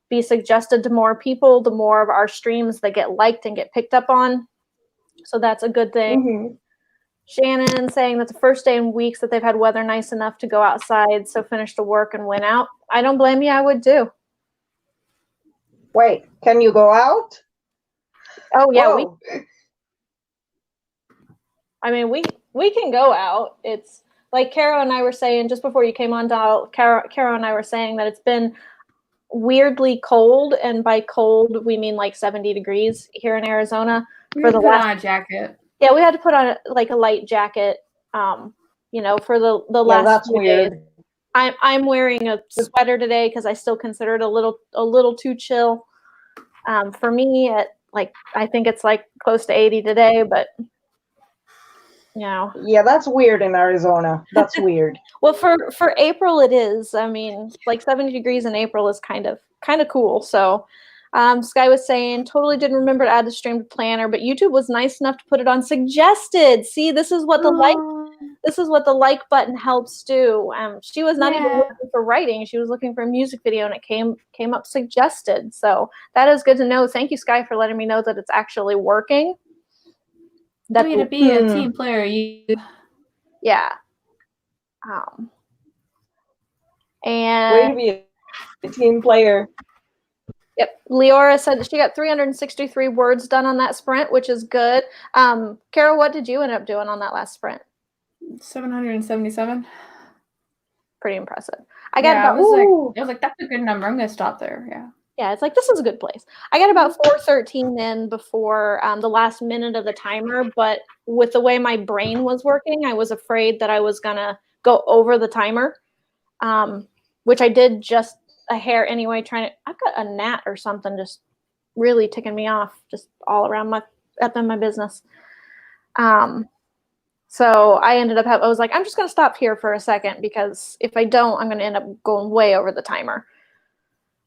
B: be suggested to more people, the more of our streams that get liked and get picked up on. So that's a good thing.
C: Mm-hmm.
B: Shannon saying that's the first day in weeks that they've had weather nice enough to go outside, so finish the work and went out. I don't blame you. I would too.
C: Wait, can you go out?
B: Oh yeah, we can go out. It's like Caro and I were saying just before you came on, Doll. Caro and I were saying that it's been weirdly cold, and by cold we mean like 70 degrees here in Arizona.
A: For the last on a jacket.
B: Yeah, we had to put on like a light jacket, for the last few days. I'm wearing a sweater today because I still consider it a little too chill. For me, I think it's like close to 80 today, but
C: Yeah, that's weird in Arizona. That's weird.
B: Well, for April it is. I mean, like 70 degrees in April is kind of cool. So. Sky was saying, totally didn't remember to add the stream to planner, but YouTube was nice enough to put it on suggested. See, this is what the like button helps do. She was not even looking for writing; she was looking for a music video, and it came up suggested. So that is good to know. Thank you, Sky, for letting me know that it's actually working.
A: That's to be a team player.
B: Yeah.
C: And way to be a team player.
B: Yep. Leora said that she got 363 words done on that sprint, which is good. Kara, what did you end up doing on that last sprint?
A: 777.
B: Pretty impressive. I was
A: like, that's a good number. I'm gonna stop there. Yeah.
B: Yeah, it's like, this is a good place. I got about 413 in before the last minute of the timer, but with the way my brain was working, I was afraid that I was gonna go over the timer, which I did just a hair anyway. I've got a gnat or something just really ticking me off, just all around my business. So I ended up I was like, I'm just gonna stop here for a second, because if I don't, I'm gonna end up going way over the timer.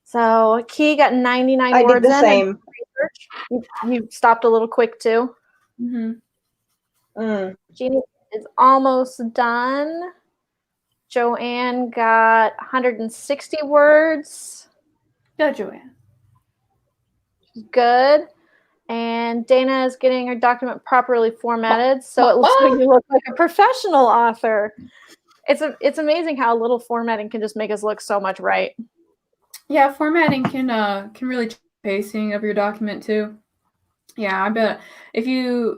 B: So Key got 99
C: I
B: words
C: did the same.
B: You stopped a little quick too. Jeannie is almost done. Joanne got 160 words.
A: Go, Joanne.
B: Good. And Dana is getting her document properly formatted, so it looks like you look like a professional author. It's amazing how a little formatting can just make us look so much right.
A: Yeah, formatting can really change the pacing of your document too. Yeah, I bet if you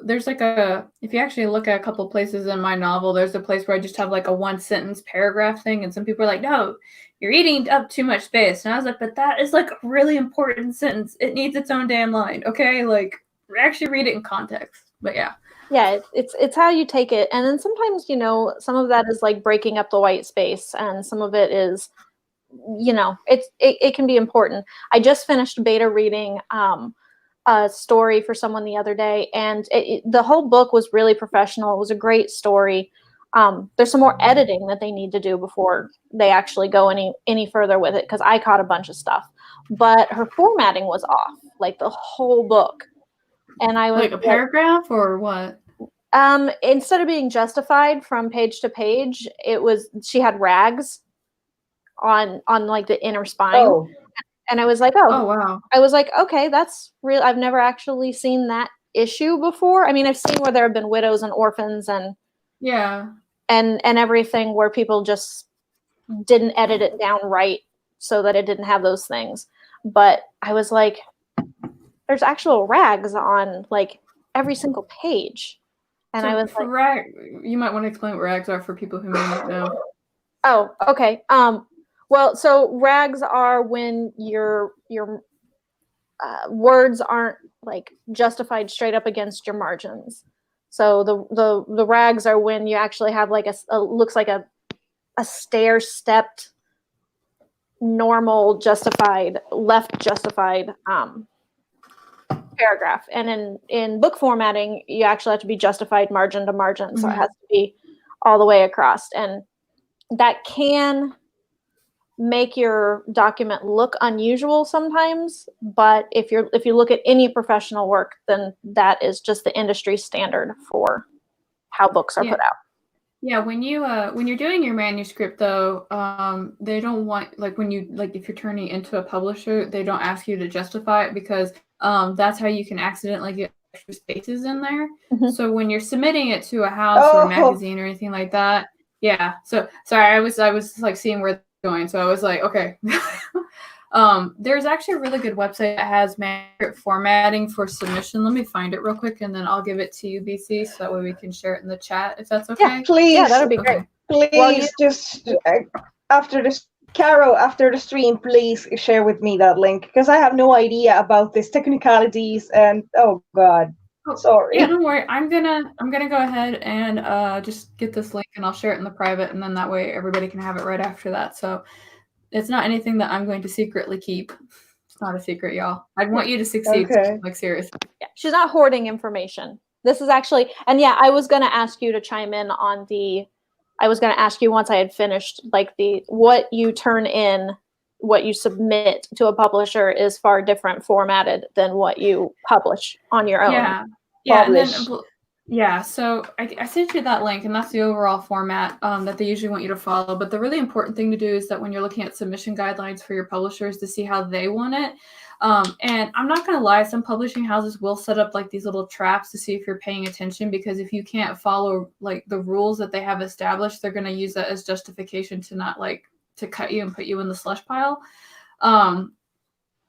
A: actually look at a couple places in my novel, there's a place where I just have like a 1-sentence paragraph thing, and some people are like, no, you're eating up too much space. And I was like, but that is like a really important sentence. It needs its own damn line. Okay, like actually read it in context. But yeah.
B: Yeah, it's how you take it. And then sometimes, some of that is like breaking up the white space, and some of it is, it can be important. I just finished beta reading a story for someone the other day, and the whole book was really professional. It was a great story. There's some more editing that they need to do before they actually go any further with it, because I caught a bunch of stuff, but her formatting was off, like the whole book. And I was
A: like a paragraph or what?
B: Instead of being justified from page to page, she had rags on like the inner spine.
C: Oh.
B: And I was like,
A: oh wow.
B: I was like, okay, that's real. I've never actually seen that issue before. I mean, I've seen where there have been widows and orphans and everything where people just didn't edit it down right so that it didn't have those things. But I was like, there's actual rags on like every single page. And I was like,
A: you might want to explain what rags are for people who may not know.
B: Oh, okay. Well, so rags are when your words aren't like justified straight up against your margins. So the rags are when you actually have like looks like a stair-stepped, normal justified, left justified paragraph. And in book formatting, you actually have to be justified margin to margin. So it has to be all the way across. And that can make your document look unusual sometimes, but if you look at any professional work, then that is just the industry standard for how books are put out.
A: Yeah, when you're doing your manuscript though, they don't want if you're turning into a publisher, they don't ask you to justify it, because that's how you can accidentally get extra spaces in there. So when you're submitting it to a house or a magazine or anything like that, yeah. So sorry, I was like seeing where they're going, so I was like, okay. There's actually a really good website that has manuscript formatting for submission. Let me find it real quick, and then I'll give it to you, BC, so that way we can share it in the chat, if that's okay.
C: Yeah, please.
B: Yeah, that would be great.
C: Please, just after this, Caro, after the stream, please share with me that link, because I have no idea about these technicalities, and oh god, sorry.
A: Yeah, don't worry. I'm gonna go ahead and just get this link, and I'll share it in the private, and then that way everybody can have it right after that. So it's not anything that I'm going to secretly keep. It's not a secret, y'all. I want you to succeed.
C: Okay.
A: Like, seriously.
B: Yeah, she's not hoarding information. This is actually, and yeah, I was going to ask you to chime in on I was going to ask you once I had finished, like what you turn in, what you submit to a publisher is far different formatted than what you publish on your own.
A: Yeah. And then, yeah, so I sent you that link, and that's the overall format that they usually want you to follow. But the really important thing to do is that when you're looking at submission guidelines for your publishers, to see how they want it. And I'm not going to lie, some publishing houses will set up like these little traps to see if you're paying attention, because if you can't follow like the rules that they have established, they're going to use that as justification to not to cut you and put you in the slush pile.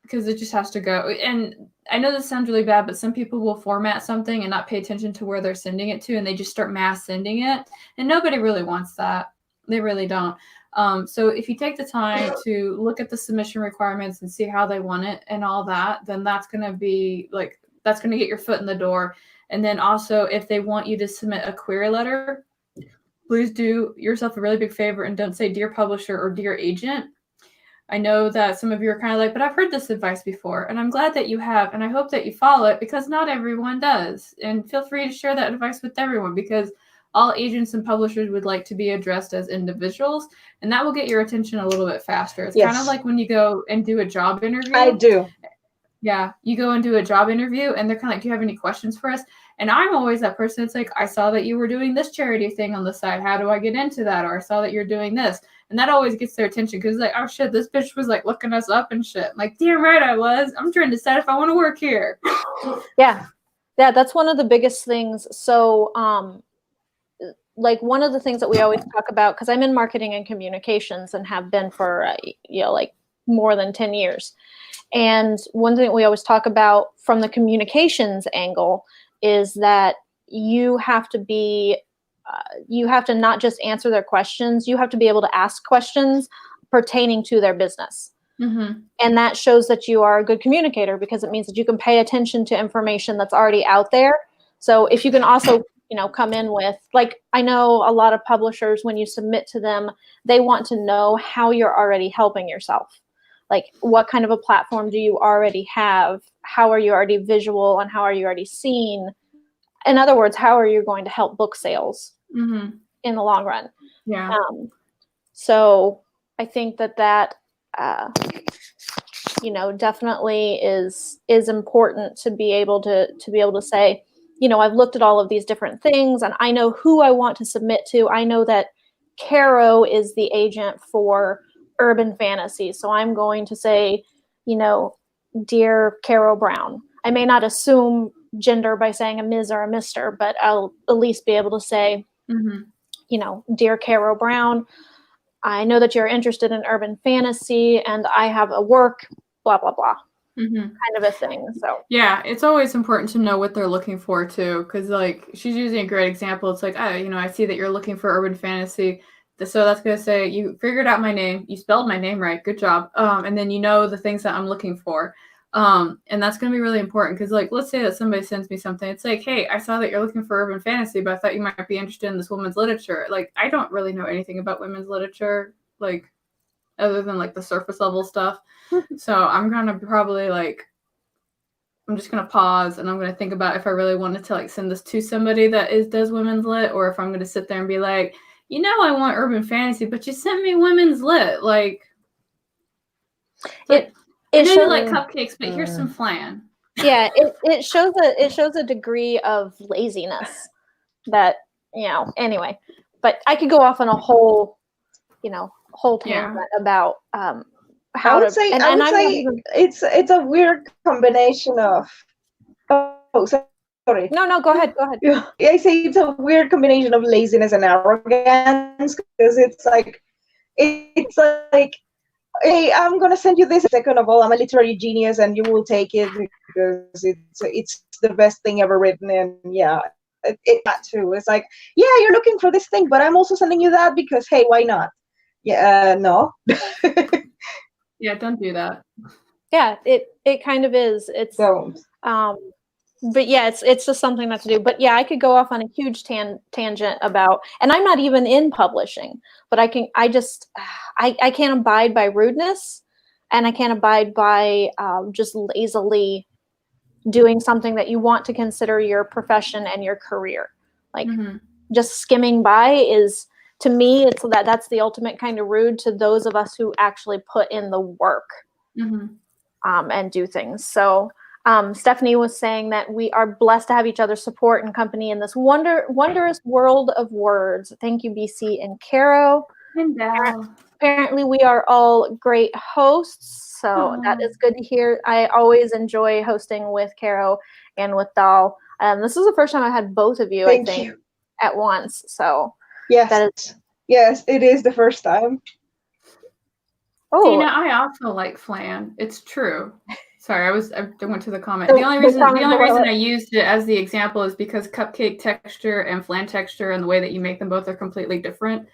A: because it just has to go. And I know this sounds really bad, but some people will format something and not pay attention to where they're sending it to, and they just start mass sending it. And nobody really wants that. They really don't. So if you take the time to look at the submission requirements and see how they want it and all that, then that's going to be like, that's going to get your foot in the door. And then also, if they want you to submit a query letter, please do yourself a really big favor and don't say dear publisher or dear agent. I know that some of you are kind of like, but I've heard this advice before, and I'm glad that you have, and I hope that you follow it, because not everyone does. And feel free to share that advice with everyone, because all agents and publishers would like to be addressed as individuals, and that will get your attention a little bit faster. It's kind of like when you go and do a job interview.
C: I do.
A: Yeah, you go and do a job interview, and they're kind of like, do you have any questions for us? And I'm always that person. It's like, I saw that you were doing this charity thing on the side. How do I get into that? Or I saw that you're doing this. And that always gets their attention, because like, oh shit, this bitch was like looking us up and shit. I'm like, damn right I was. I'm trying to decide if I want to work here.
B: Yeah, that's one of the biggest things. So like one of the things that we always talk about, because I'm in marketing and communications and have been for like more than 10 years. And one thing we always talk about from the communications angle is that you have to be, you have to not just answer their questions, you have to be able to ask questions pertaining to their business.
A: Mm-hmm.
B: And that shows that you are a good communicator, because it means that you can pay attention to information that's already out there. So if you can also, come in with, like, I know a lot of publishers, when you submit to them, they want to know how you're already helping yourself. Like, what kind of a platform do you already have? How are you already visual, and how are you already seen? In other words, how are you going to help book sales
A: Mm-hmm.
B: in the long run?
A: Yeah.
B: So I think that definitely is important to be able to say, I've looked at all of these different things, and I know who I want to submit to. I know that Caro is the agent for urban fantasy, so I'm going to say, dear Caro Brown. I may not assume gender by saying a Ms. or a Mr., but I'll at least be able to say,
A: Mm-hmm.
B: Dear Caro Brown, I know that you're interested in urban fantasy, and I have a work, blah, blah, blah,
A: Mm-hmm.
B: kind of a thing. So
A: yeah, it's always important to know what they're looking for too, because like she's using a great example. It's like, I see that you're looking for urban fantasy, so that's gonna say you figured out my name, you spelled my name right, good job, and then the things that I'm looking for, and that's gonna be really important, because like, let's say that somebody sends me something, it's like, hey, I saw that you're looking for urban fantasy, but I thought you might be interested in this women's literature. Like, I don't really know anything about women's literature, like, other than like the surface level stuff. So I'm gonna probably like, I'm just gonna pause, and I'm gonna think about if I really wanted to like send this to somebody that does women's lit, or if I'm gonna sit there and be like, I want urban fantasy, but you sent me women's lit. Like,
B: it
A: I know
B: shows,
A: you like cupcakes, but here's some flan.
B: Yeah, it shows a degree of laziness that, anyway. But I could go off on a whole tangent about how
C: I would
B: to
C: say,
B: and
C: I would
B: I'm
C: say it's a weird combination of sorry.
B: No, go ahead.
C: Yeah, I say it's a weird combination of laziness and arrogance, because it's like, hey, I'm gonna send you this. Second of all, I'm a literary genius, and you will take it because it's the best thing ever written. And yeah, that too. It's like, yeah, you're looking for this thing, but I'm also sending you that because, hey, why not? Yeah, no.
A: Yeah, don't do that.
B: Yeah, it kind of is. It's
C: Don't.
B: But yeah, it's just something not to do. But yeah, I could go off on a huge tangent about, and I'm not even in publishing, but I can't abide by rudeness, and I can't abide by just lazily doing something that you want to consider your profession and your career. Like, just skimming by is, to me, that's the ultimate kind of rude to those of us who actually put in the work and do things. So Stephanie was saying that we are blessed to have each other's support and company in this wondrous world of words. Thank you, BC and Caro. Apparently we are all great hosts, so that is good to hear. I always enjoy hosting with Caro and with Dal. This is the first time I had both of you, I think, at once. So
C: yes, it is the first time.
B: Oh,
A: Dina, I also like flan. It's true. Sorry, I went to the comment. The only reason I used it as the example is because cupcake texture and flan texture and the way that you make them both are completely different.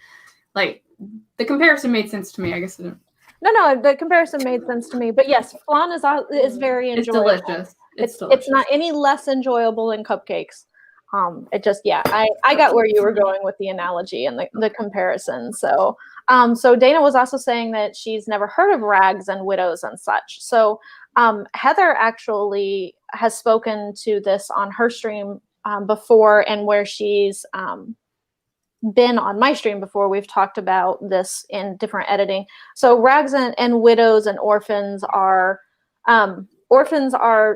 A: Like the comparison made sense to me. I guess it didn't.
B: No, the comparison made sense to me. But yes, flan is very enjoyable.
A: It's delicious.
B: It's not any less enjoyable than cupcakes. It just, yeah, I got where you were going with the analogy and the comparison. So so Dana was also saying that she's never heard of rags and widows and such. So Heather actually has spoken to this on her stream before, and where she's been on my stream before, we've talked about this in different editing. So rags and widows and orphans are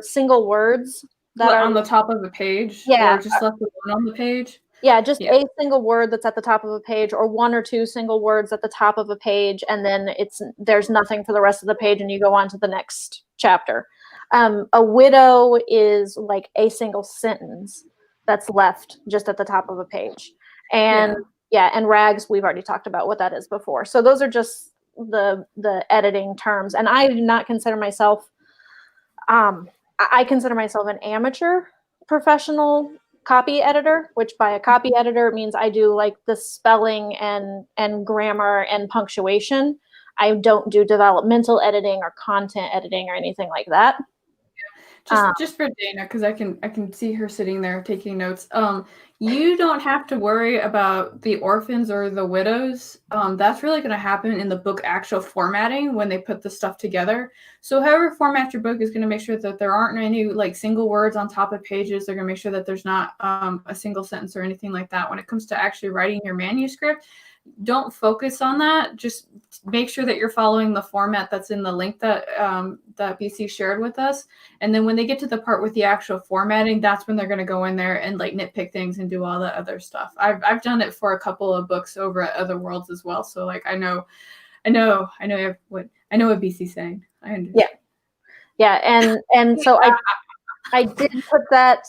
B: single words that are
A: on the top of a page,
B: yeah,
A: or just left alone on the page.
B: Yeah, just a single word that's at the top of a page, or one or two single words at the top of a page, and then there's nothing for the rest of the page, and you go on to the next chapter. A widow is like a single sentence that's left just at the top of a page. And and rags, we've already talked about what that is before. So those are just the editing terms. And I do not consider myself I consider myself an amateur professional copy editor, which by a copy editor means I do like the spelling and grammar and punctuation. I don't do developmental editing or content editing or anything like that.
A: Just for Dana, because I can see her sitting there taking notes. You don't have to worry about the orphans or the widows. That's really going to happen in the book actual formatting when they put the stuff together. So however format your book is going to make sure that there aren't any like single words on top of pages. They're going to make sure that there's not a single sentence or anything like that. When it comes to actually writing your manuscript, don't focus on that. Just make sure that you're following the format that's in the link that that BC shared with us. And then when they get to the part with the actual formatting, that's when they're going to go in there and like nitpick things and do all that other stuff. I've done it for a couple of books over at Other Worlds as well. So like I know what BC's saying.
B: And so I did put that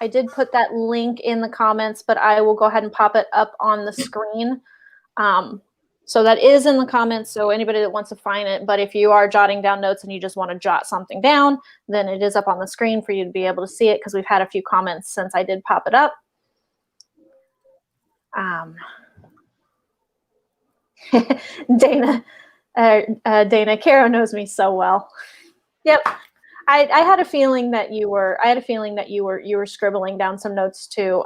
B: I did put that link in the comments, but I will go ahead and pop it up on the screen. So that is in the comments, so anybody that wants to find it. But if you are jotting down notes and you just want to jot something down, then it is up on the screen for you to be able to see it, because we've had a few comments since I did pop it up. Dana, Caro knows me so well. Yep. I had a feeling that you were scribbling down some notes too.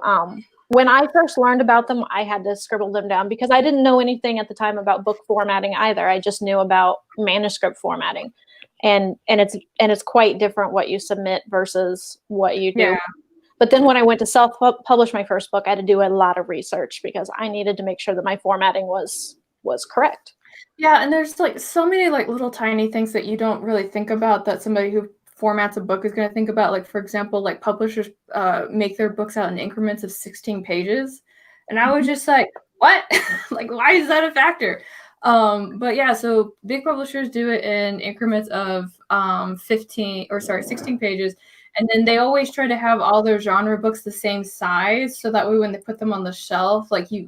B: When I first learned about them, I had to scribble them down because I didn't know anything at the time about book formatting either. I just knew about manuscript formatting, and it's quite different what you submit versus what you do. Yeah. But then when I went to self-publish my first book, I had to do a lot of research because I needed to make sure that my formatting was correct.
A: Yeah, and there's like so many like little tiny things that you don't really think about that somebody who formats a book is going to think about. Like, for example, like publishers make their books out in increments of 16 pages. And I was just like, what? Like, why is that a factor? But yeah, so big publishers do it in increments of 16 pages. And then they always try to have all their genre books the same size, so that way when they put them on the shelf, like you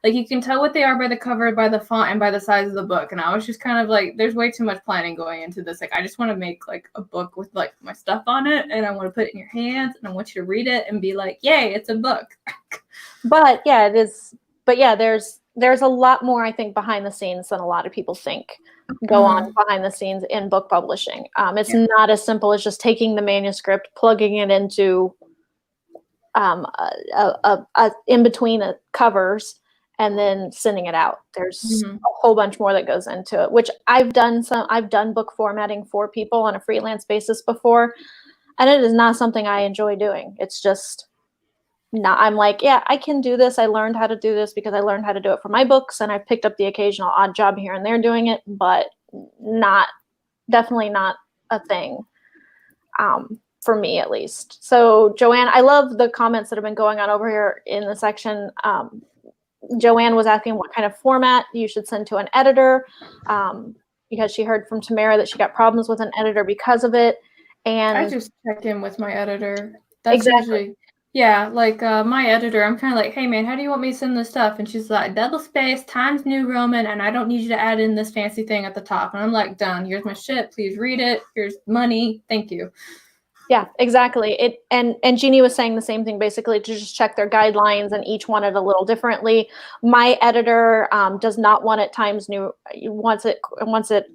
A: can tell what they are by the cover, by the font, and by the size of the book. And I was just kind of like, there's way too much planning going into this. Like, I just want to make like a book with like my stuff on it, and I want to put it in your hands, and I want you to read it and be like, yay, it's a book.
B: But yeah, it is. But yeah, there's a lot more, I think, behind the scenes than a lot of people think go on behind the scenes in book publishing. It's not as simple as just taking the manuscript, plugging it into in between covers, and then sending it out. There's a whole bunch more that goes into it, which I've done book formatting for people on a freelance basis before, and it is not something I enjoy doing. It's just not, I'm like, yeah, I can do this. I learned how to do this because I learned how to do it for my books, and I've picked up the occasional odd job here and there doing it, but definitely not a thing for me, at least. So Joanne, I love the comments that have been going on over here in the section. Joanne was asking what kind of format you should send to an editor, because she heard from Tamara that she got problems with an editor because of it. And
A: I just check in with my editor. That's exactly. Yeah, like my editor, I'm kind of like, hey man, how do you want me to send this stuff? And she's like, double space, Times New Roman, and I don't need you to add in this fancy thing at the top. And I'm like, done. Here's my shit. Please read it. Here's money. Thank you.
B: Yeah, exactly. And Jeannie was saying the same thing, basically, to just check their guidelines, and each want it a little differently. My editor does not want it Times New, wants it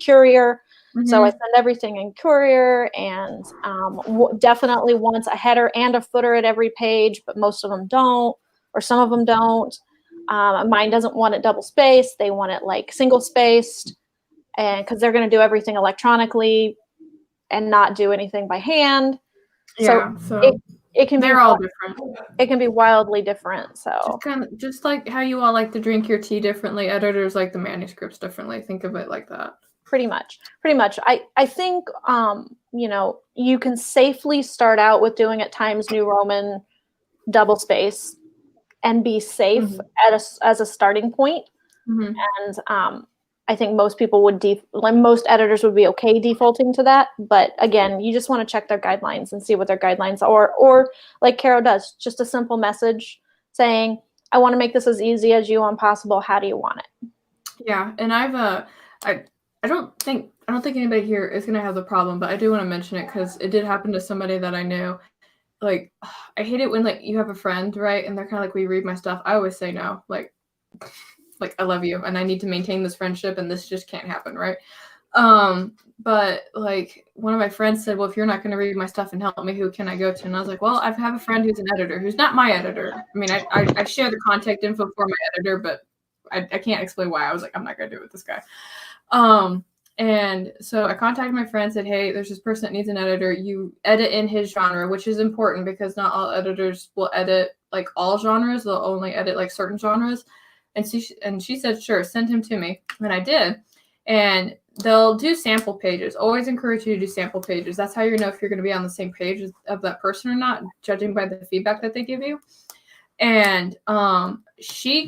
B: Courier.
A: Mm-hmm.
B: So I send everything in Courier, and definitely wants a header and a footer at every page, but most of them don't, or some of them don't. Mine doesn't want it double spaced. They want it like single spaced, and because they're going to do everything electronically and not do anything by hand.
A: Yeah,
B: so it can
A: they're
B: be
A: all different.
B: It can be wildly different. So
A: just like how you all like to drink your tea differently, editors like the manuscripts differently. Think of it like that.
B: Pretty much. I think you know, you can safely start out with doing it Times New Roman double space and be safe as a starting point. And I think most people would most editors would be okay defaulting to that. But again, you just want to check their guidelines and see what their guidelines are. Or like Caro does, just a simple message saying, I want to make this as easy as you want possible. How do you want it?
A: Yeah. And I don't think anybody here is going to have the problem, but I do want to mention it because it did happen to somebody that I knew. Like, I hate it when like you have a friend, right? And they're kind of like, will you read my stuff? I always say no. Like I love you and I need to maintain this friendship and this just can't happen, right? But like one of my friends said, well, if you're not going to read my stuff and help me, who can I go to? And I was like, well, I have a friend who's an editor who's not my editor. I mean, I share the contact info for my editor, but I can't explain why. I was like, I'm not going to do it with this guy. And so I contacted my friend, said, hey, there's this person that needs an editor. You edit in his genre, which is important because not all editors will edit like all genres. They'll only edit like certain genres. And she said, sure, send him to me. And I did. And they'll do sample pages. Always encourage you to do sample pages. That's how you know if you're going to be on the same page of that person or not, judging by the feedback that they give you. And she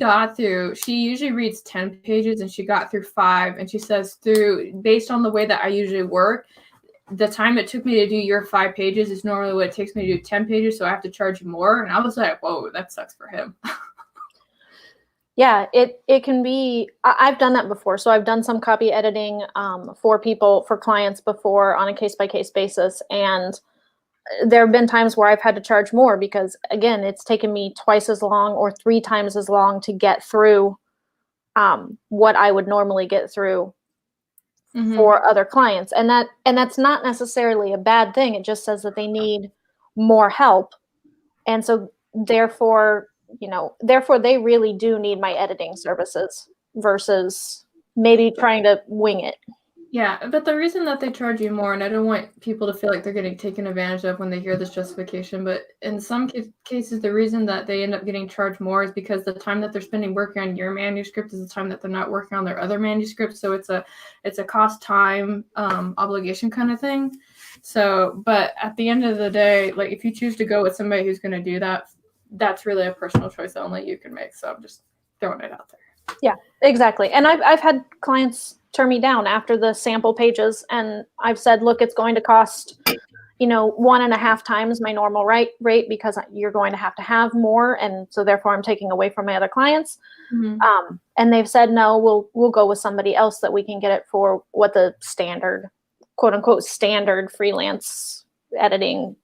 A: usually reads 10 pages and she got through 5. And she says based on the way that I usually work, the time it took me to do your 5 pages is normally what it takes me to do 10 pages. So I have to charge you more. And I was like, whoa, that sucks for him.
B: Yeah, it can be. I've done that before. So I've done some copy editing for clients before on a case-by-case basis. And there have been times where I've had to charge more because, again, it's taken me twice as long or 3 times as long to get through what I would normally get through for other clients. And that's not necessarily a bad thing. It just says that they need more help. And so therefore they really do need my editing services versus maybe trying to wing it.
A: Yeah, but the reason that they charge you more, and I don't want people to feel like they're getting taken advantage of when they hear this justification, but in some cases, the reason that they end up getting charged more is because the time that they're spending working on your manuscript is the time that they're not working on their other manuscripts. So it's a cost time obligation kind of thing. So, but at the end of the day, like if you choose to go with somebody who's going to do that, that's really a personal choice that only you can make. So I'm just throwing it out there.
B: Yeah, exactly. And I've had clients turn me down after the sample pages, and I've said, look, it's going to cost 1.5 times my normal rate because you're going to have more, and so therefore I'm taking away from my other clients. And they've said, no, we'll go with somebody else that we can get it for what the standard, quote unquote, standard freelance editing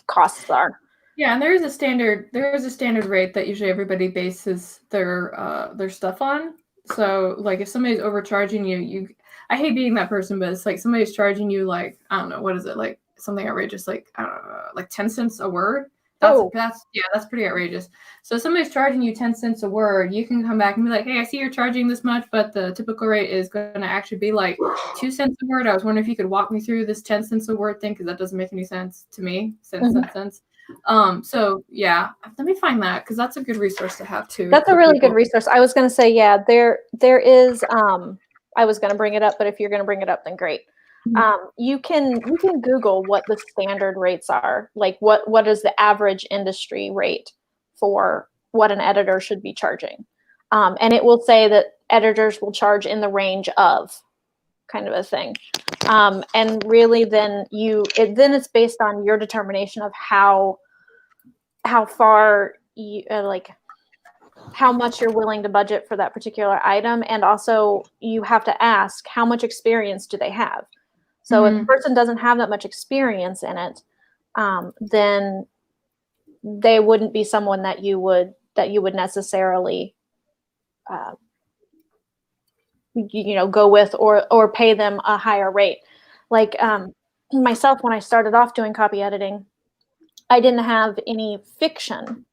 B: costs are.
A: Yeah, and there is a standard rate that usually everybody bases their stuff on. So like if somebody's overcharging you, I hate being that person, but it's like somebody's charging you like, I don't know, what is it, like something outrageous, like I don't know, like 10 cents a word. That's pretty outrageous. So if somebody's charging you 10 cents a word, you can come back and be like, hey, I see you're charging this much, but the typical rate is going to actually be like 2 cents a word. I was wondering if you could walk me through this 10 cents a word thing, because that doesn't make any sense to me. Cents. So yeah, let me find that, because that's a good resource to have too.
B: That's a really good resource. I was going to say, yeah, there is. I was going to bring it up, but if you're going to bring it up, then great. You can Google what the standard rates are, like what is the average industry rate for what an editor should be charging, and it will say that editors will charge in the range of, kind of a thing. And really then it's based on your determination of how how far you like how much you're willing to budget for that particular item, and also you have to ask how much experience do they have. So if the person doesn't have that much experience in it, then they wouldn't be someone that you would necessarily go with or pay them a higher rate. Like myself, when I started off doing copy editing, I didn't have any fiction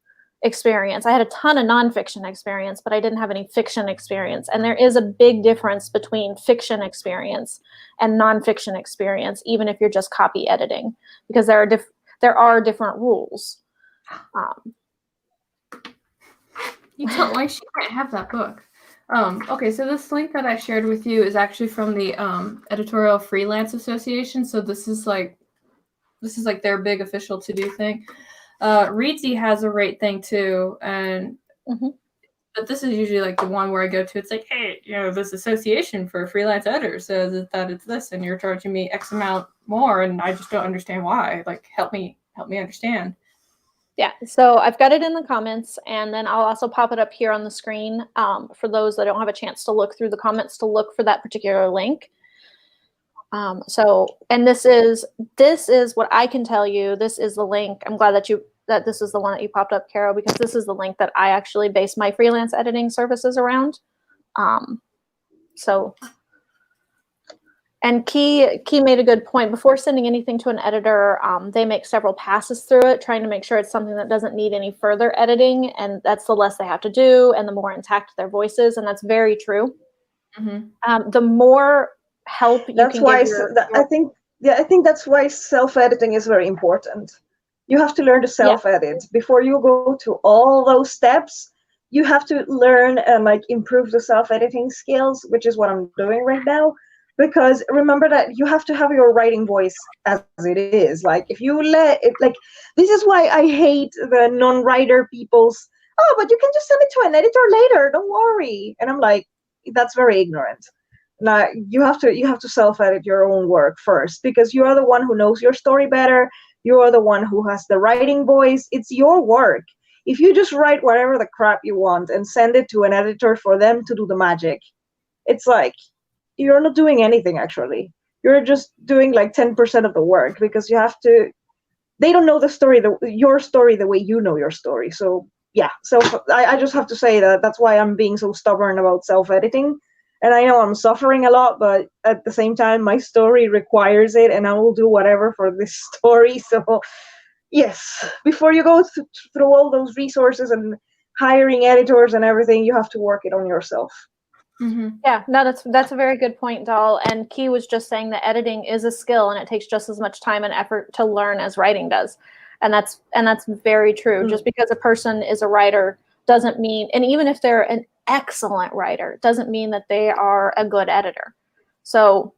B: experience. I had a ton of nonfiction experience, but I didn't have any fiction experience. And there is a big difference between fiction experience and nonfiction experience, even if you're just copy editing, because there are different rules.
A: You tell like she can't have that book. Okay, so this link that I shared with you is actually from the Editorial Freelance Association. So this is like their big official to-do thing. Reedsy has a rate thing too, and but this is usually like the one where I go to. It's like, hey, this association for freelance editors says that it's this, and you're charging me X amount more, and I just don't understand why. Like, help me understand.
B: Yeah, so I've got it in the comments, and then I'll also pop it up here on the screen for those that don't have a chance to look through the comments to look for that particular link. And this is what I can tell you. This is the link. I'm glad that this is the one that you popped up, Carol, because this is the link that I actually base my freelance editing services around. And Key made a good point. Before sending anything to an editor, they make several passes through it, trying to make sure it's something that doesn't need any further editing, and that's the less they have to do, and the more intact their voice is, and that's very true. The more help you
C: that's
B: can
C: why
B: give
C: I think that's why self-editing is very important. You have to learn to self-edit before you go to all those steps. You have to learn and like improve the self-editing skills, which is what I'm doing right now. Because remember that you have to have your writing voice as it is. Like if you let it, like, this is why I hate the non-writer people's, oh, but you can just send it to an editor later, don't worry. And I'm like, that's very ignorant. Now you have to self-edit your own work first, because you are the one who knows your story better. You are the one who has the writing voice. It's your work. If you just write whatever the crap you want and send it to an editor for them to do the magic, it's like, you're not doing anything actually. You're just doing like 10% of the work, because they don't know the story, your story, the way you know your story. So yeah, I just have to say that's why I'm being so stubborn about self-editing. And I know I'm suffering a lot, but at the same time, my story requires it, and I will do whatever for this story. So yes, before you go through all those resources and hiring editors and everything, you have to work it on yourself.
B: Yeah, no, that's a very good point, Doll. And Key was just saying that editing is a skill, and it takes just as much time and effort to learn as writing does, and that's very true. Just because a person is a writer doesn't mean, and even if they're an excellent writer, doesn't mean that they are a good editor. So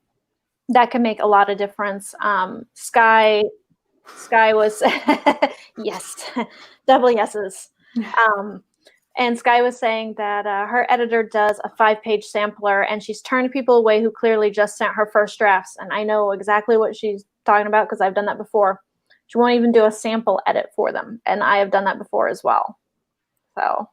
B: that can make a lot of difference. Sky was yes, double yeses. And Sky was saying that her editor does a 5-page sampler, and she's turned people away who clearly just sent her first drafts. And I know exactly what she's talking about, because I've done that before. She won't even do a sample edit for them, and I have done that before as well. So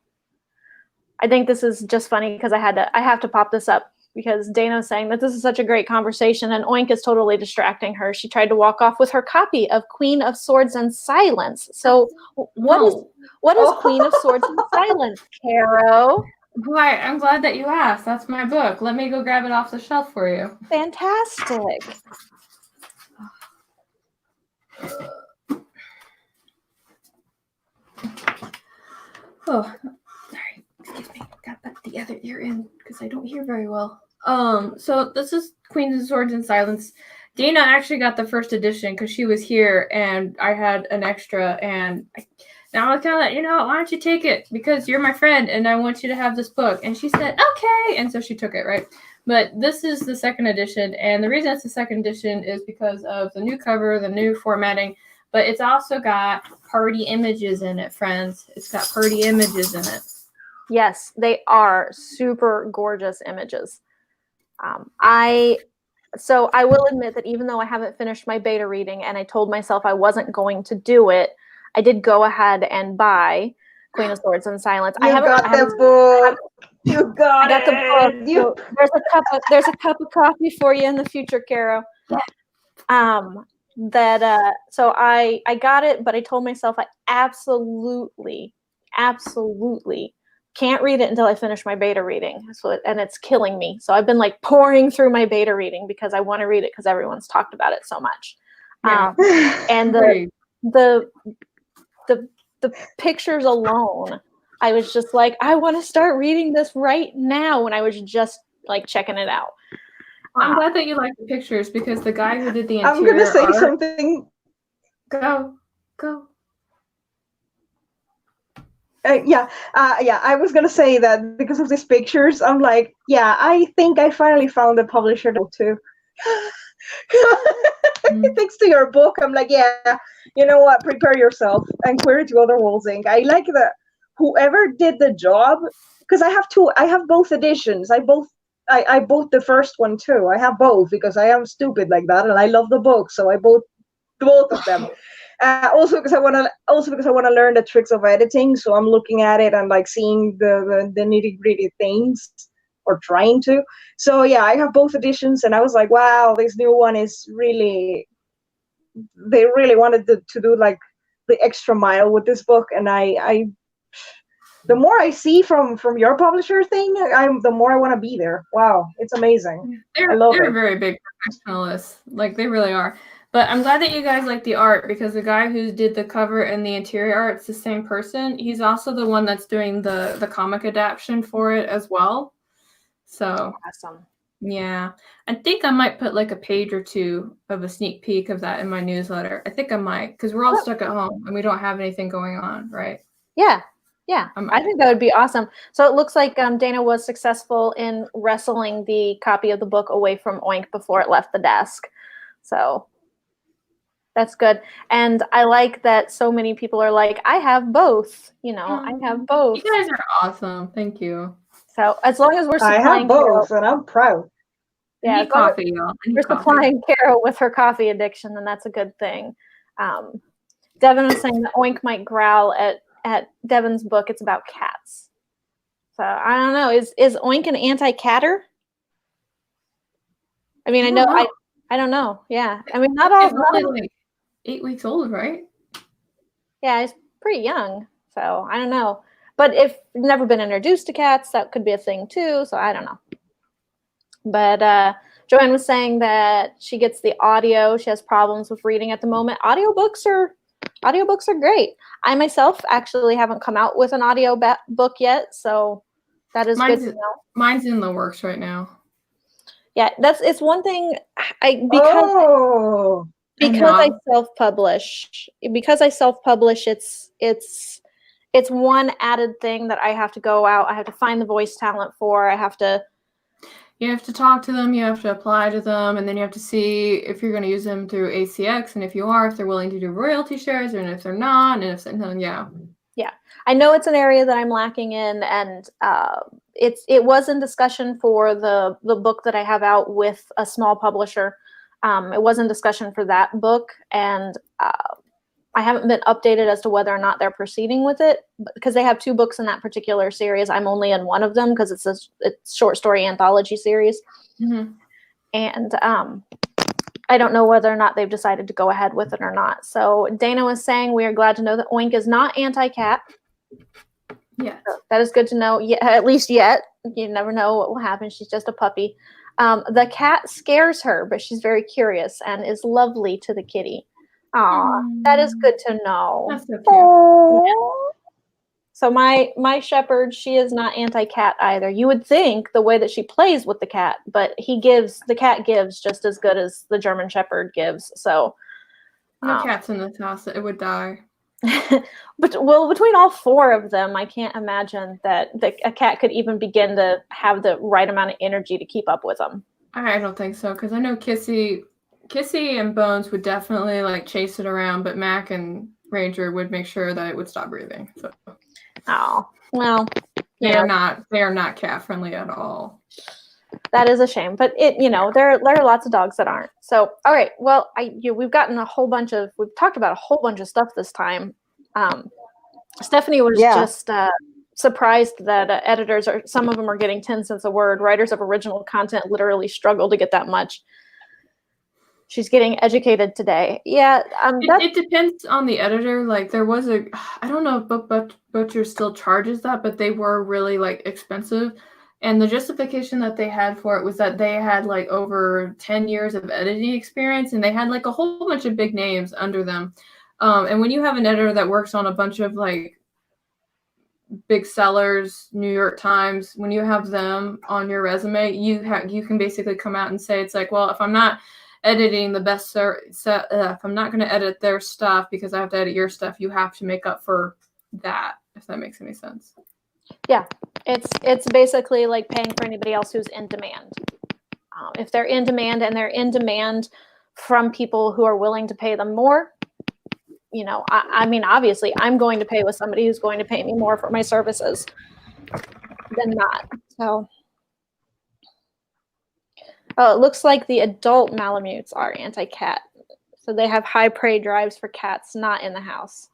B: I think this is just funny because I have to pop this up, because Dana's saying that this is such a great conversation, and Oink is totally distracting her. She tried to walk off with her copy of Queen of Swords and Silence. So what is Queen of Swords and Silence, Caro?
A: Boy, I'm glad that you asked. That's my book. Let me go grab it off the shelf for you.
B: Fantastic.
A: Oh, sorry. Excuse me. Got the other ear in because I don't hear very well. So this is Queens of Swords and Silence. Dana actually got the first edition because she was here, and I had an extra, and now I was kind of like, why don't you take it? Because you're my friend, and I want you to have this book. And she said, okay. And so she took it, right? But this is the second edition, and the reason it's the second edition is because of the new cover, the new formatting, but it's also got party images in it, friends. It's got party images in it.
B: Yes, they are super gorgeous images. So I will admit that even though I haven't finished my beta reading and I told myself I wasn't going to do it, I did go ahead and buy Queen of Swords and Silence.
C: You got the book. You got
B: I got the book. So there's a cup of coffee for you in the future, Caro. So I got it, but I told myself I absolutely can't read it until I finish my beta reading. And it's killing me. So I've been like pouring through my beta reading because I want to read it because everyone's talked about it so much.
A: Yeah.
B: And the pictures alone, I was just like, I want to start reading this right now when I was just like checking it out.
A: Well, I'm glad that you like the pictures because the guy who did the interior
C: I'm gonna say
A: art,
C: something.
A: Go.
C: I was gonna say that because of these pictures, I'm like, yeah, I think I finally found a publisher too. Thanks to your book, I'm like, yeah, you know what? Prepare yourself and Query to Other Worlds Inc. I like that whoever did the job, because I have both editions. I bought the first one too. I have both because I am stupid like that and I love the book, so I bought both of them. Also because I want to learn the tricks of editing, so I'm looking at it and like seeing the nitty-gritty things, or trying to. So yeah, I have both editions, and I was like, wow, this new one is really. They really wanted to do like the extra mile with this book, and I the more I see from your publisher thing, the more I want to be there. Wow, it's amazing. I love it.
A: They're very big professionalists, like they really are. But I'm glad that you guys like the art because the guy who did the cover and the interior art, it's the same person. He's also the one that's doing the comic adaptation for it as well. So
B: awesome.
A: Yeah. I think I might put like a page or two of a sneak peek of that in my newsletter. I think I might, because we're all stuck at home and we don't have anything going on, right?
B: Yeah. I think that would be awesome. So it looks like Dana was successful in wrestling the copy of the book away from Oink before it left the desk. So that's good. And I like that so many people are like, I have both. I have both.
A: You guys are awesome. Thank you.
B: So as long as we're supplying
C: I have both, and I'm proud.
A: Yeah, I need coffee, y'all.
B: We're supplying Caro with her coffee addiction, then that's a good thing. Devin was saying that Oink might growl at Devin's book. It's about cats. So I don't know. Is Oink an anti-catter? I mean, I don't know. Yeah. I mean, not all.
A: It's only like 8 weeks old, right?
B: Yeah, he's pretty young. So I don't know. But if you've never been introduced to cats, that could be a thing too. So I don't know. But Joanne was saying that she gets the audio. She has problems with reading at the moment. Audiobooks are great. I myself actually haven't come out with an audio book yet, so that is good to know.
A: Mine's in the works right now.
B: Yeah, it's one thing
C: because
B: I self-publish. Because I self-publish, it's one added thing that I have to go out. I have to find the voice talent for.
A: You have to talk to them, you have to apply to them, and then you have to see if you're going to use them through ACX, and if you are, if they're willing to do royalty shares, and if they're not, and yeah.
B: Yeah, I know it's an area that I'm lacking in, and it was in discussion for the book that I have out with a small publisher. It was in discussion for that book, and I haven't been updated as to whether or not they're proceeding with it because they have 2 books in that particular series. I'm only in one of them because it's a short story anthology series.
A: Mm-hmm.
B: And I don't know whether or not they've decided to go ahead with it or not. So Dana was saying we are glad to know that Oink is not anti-cat.
A: Yeah.
B: So that is good to know, at least yet. You never know what will happen. She's just a puppy. The cat scares her, but she's very curious and is lovely to the kitty. Aw, that is good to know.
A: That's so cute.
B: Yeah. So my shepherd, she is not anti-cat either. You would think the way that she plays with the cat, but the cat gives just as good as the German shepherd gives. So
A: no cats in this house, it would die.
B: But between all 4 of them, I can't imagine that a cat could even begin to have the right amount of energy to keep up with them.
A: I don't think so, because I know Kissy and Bones would definitely like chase it around, but Mac and Ranger would make sure that it would stop breathing. So.
B: Oh, well,
A: they are not cat friendly at all.
B: That is a shame, but there are lots of dogs that aren't. So, all right, well, we've talked about a whole bunch of stuff this time. Stephanie was
C: Yeah.
B: just surprised that editors are, some of them are getting 10 cents a word. Writers of original content literally struggle to get that much. She's getting educated today. Yeah.
A: It depends on the editor. Like there was I don't know if Book Butcher still charges that, but they were really like expensive. And the justification that they had for it was that they had like over 10 years of editing experience and they had like a whole bunch of big names under them. And when you have an editor that works on a bunch of like big sellers, New York Times, when you have them on your resume, you can basically come out and say, it's like, well, if I'm not editing the best if I'm not going to edit their stuff because I have to edit your stuff, you have to make up for that, if that makes any sense.
B: Yeah, it's basically like paying for anybody else who's in demand. If they're in demand and they're in demand from people who are willing to pay them more, you know, I mean, obviously I'm going to pay with somebody who's going to pay me more for my services than not. So, oh, it looks like the adult Malamutes are anti-cat. So they have high prey drives for cats not in the house.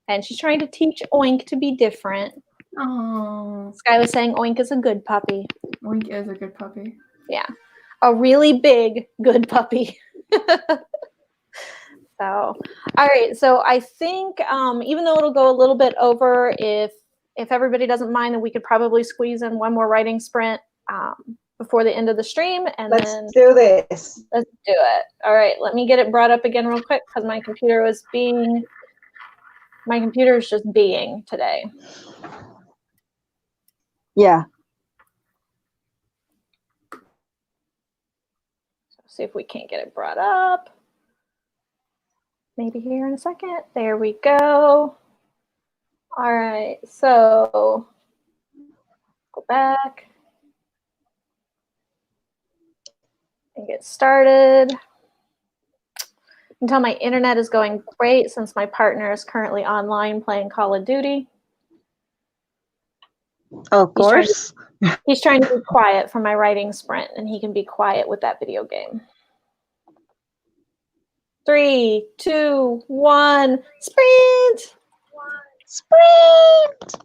B: And she's trying to teach Oink to be different.
A: Oh,
B: Sky was saying Oink is a good puppy.
A: Oink is a good puppy.
B: Yeah, a really big good puppy. So, all right. So I think even though it'll go a little bit over, if everybody doesn't mind, then we could probably squeeze in one more writing sprint before the end of the stream, and
C: Let's
B: then
C: do this.
B: let's do it. All right. Let me get it brought up again real quick because my computer is just being today.
C: Yeah.
B: So see if we can't get it brought up. Maybe here in a second. There we go. All right, so go back and get started. You can tell my internet is going great since my partner is currently online playing Call of Duty.
C: Of course.
B: He's trying to be quiet for my writing sprint, and he can be quiet with that video game. 3, 2, 1, sprint!
C: Sprint!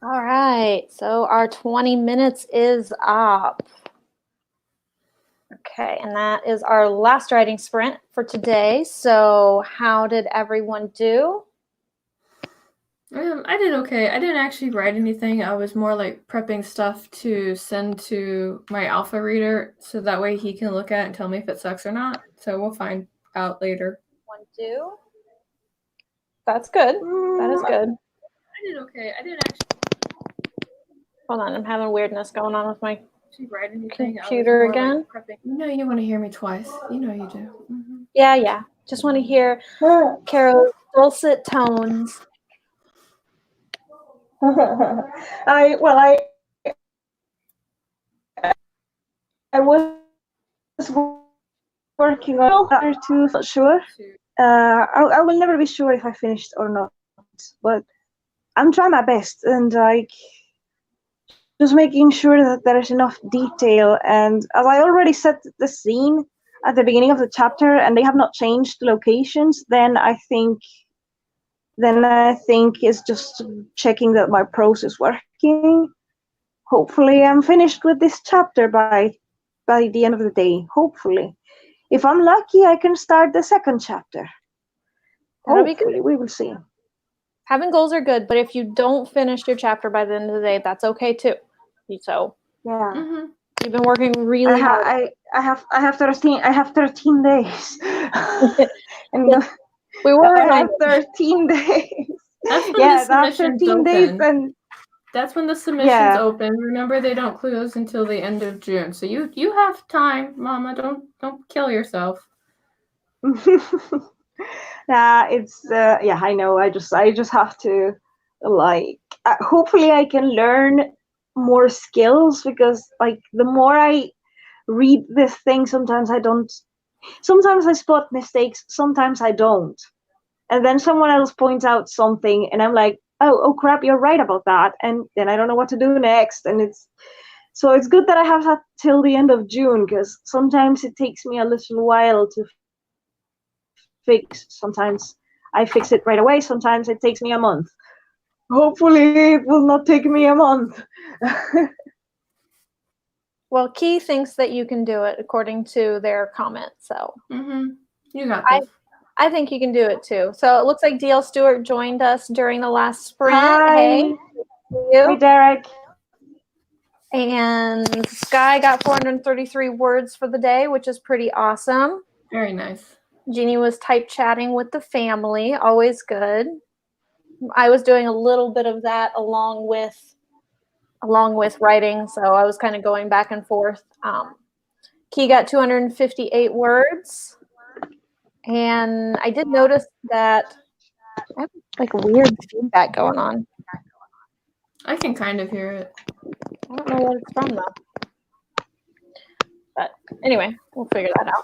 B: All right, so our 20 minutes is up. Okay, and that is our last writing sprint for today. So how did everyone do?
A: I did okay. I didn't actually write anything. I was more like prepping stuff to send to my alpha reader so that way he can look at it and tell me if it sucks or not. So we'll find out later.
B: 1, 2. That's good. That is good.
A: I did okay. I didn't actually
B: Hold on, I'm having weirdness going on with my
A: write anything.
B: computer again.
A: Like prepping. You know you want to hear me twice. You know you do. Mm-hmm.
B: Yeah. Just want to hear Carol's dulcet tones.
C: I was working on other two, not sure. I will never be sure if I finished or not, but I'm trying my best and like just making sure that there is enough detail. And as I already set the scene at the beginning of the chapter, and they have not changed the locations, then I think it's just checking that my prose is working. Hopefully, I'm finished with this chapter by the end of the day. Hopefully, if I'm lucky, I can start the second chapter.
B: That'll be
C: Hopefully,
B: good.
C: we will see.
B: Having goals are good, but if you don't finish your chapter by the end of the day, that's okay too. So
C: Yeah.
A: Mm-hmm.
B: You've been working really hard.
C: I have 13 days. And
B: we were
C: I have 13 days.
A: That's when the submissions
C: 13
A: open.
C: days and
A: that's when the submissions open. Remember, they don't close until the end of June. So you have time, Mama. Don't kill yourself.
C: It's I know. I just have to like. Hopefully, I can learn more skills because like the more I read this thing, sometimes I don't. Sometimes I spot mistakes. Sometimes I don't. And then someone else points out something, and I'm like, oh crap, you're right about that. And then I don't know what to do next. And it's good that I have that till the end of June because sometimes it takes me a little while to fix. Sometimes I fix it right away. Sometimes it takes me a month. Hopefully it will not take me a month.
B: Well, Key thinks that you can do it according to their comment. So
A: you got this.
B: I think you can do it too. So it looks like DL Stewart joined us during the last sprint.
C: Hi.
B: Hey,
C: Hey, Derek.
B: And Sky got 433 words for the day, which is pretty awesome.
A: Very nice.
B: Jeannie was type chatting with the family, always good. I was doing a little bit of that along with writing, so I was kind of going back and forth. Key got 258 words. And I did notice that I have like weird feedback going on.
A: I can kind of hear it.
B: I don't know what it's from though. But anyway, we'll figure that out.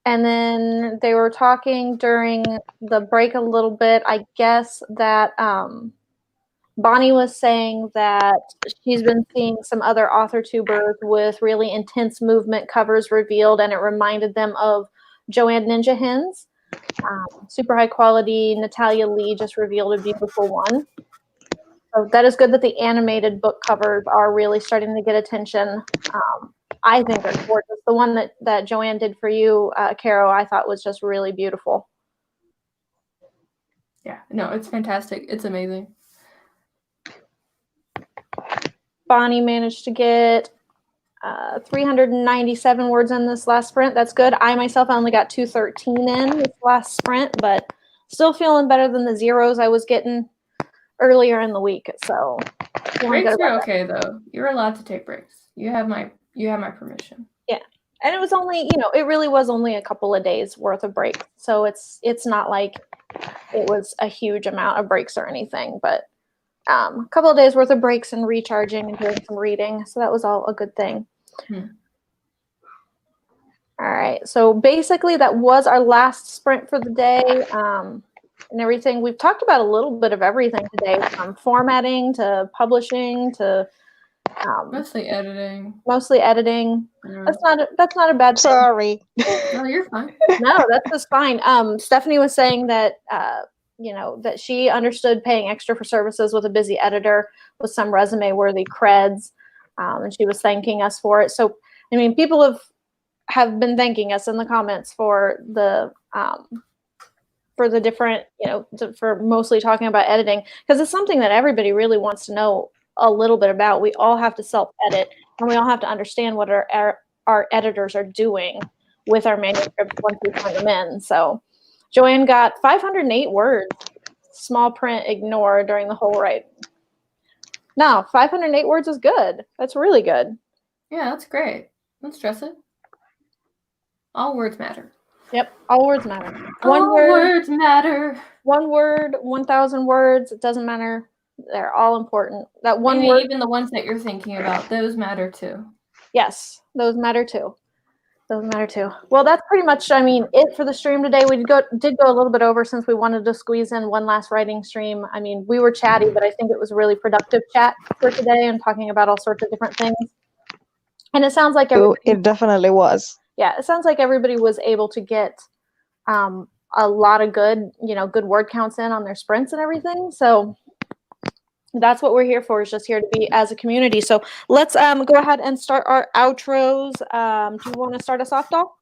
B: And then they were talking during the break a little bit. I guess that Bonnie was saying that she's been seeing some other author tubers with really intense movement covers revealed, and it reminded them of Joanne Ninja Hens. Super high quality. Natalia Lee just revealed a beautiful one. So that is good that the animated book covers are really starting to get attention. I think they're gorgeous. The one that Joanne did for you, Caro, I thought was just really beautiful.
A: Yeah, no, it's fantastic. It's amazing.
B: Bonnie managed to get 397 words in this last sprint. That's good. I myself only got 213 in this last sprint, but still feeling better than the zeros I was getting earlier in the week. So
A: breaks are okay though. You're allowed to take breaks. You have my permission.
B: Yeah. And it was only, it really was only a couple of days worth of breaks. So it's not like it was a huge amount of breaks or anything, but a couple of days worth of breaks and recharging and doing some reading. So that was all a good thing. All right. So basically that was our last sprint for the day. And everything. We've talked about a little bit of everything today, from formatting to publishing to
A: mostly editing.
B: That's not a bad thing.
C: Sorry.
A: No, you're fine.
B: No, that's just fine. Stephanie was saying that that she understood paying extra for services with a busy editor with some resume-worthy creds, and she was thanking us for it. So, I mean, people have been thanking us in the comments for the different, for mostly talking about editing, because it's something that everybody really wants to know a little bit about. We all have to self-edit, and we all have to understand what our editors are doing with our manuscripts once we turn them in. So Joanne got 508 words, small print ignore, during the whole write. No, 508 words is good. That's really good.
A: Yeah, that's great. Don't stress it. All words matter.
B: Yep, all words matter.
A: All words matter.
B: 1 word, 1,000 words, it doesn't matter. They're all important. That one
A: Maybe
B: word,
A: even the ones that you're thinking about, those matter too.
B: yes, those matter too. Those matter too. Well, that's pretty much, it for the stream today. We did go a little bit over since we wanted to squeeze in one last writing stream. I mean, we were chatty, but I think it was a really productive chat for today and talking about all sorts of different things. And it sounds like
C: it definitely was.
B: Yeah, it sounds like everybody was able to get a lot of good word counts in on their sprints and everything. So that's what we're here for, is just here to be as a community. So let's go ahead and start our outros. Do you want to start us off, Doll?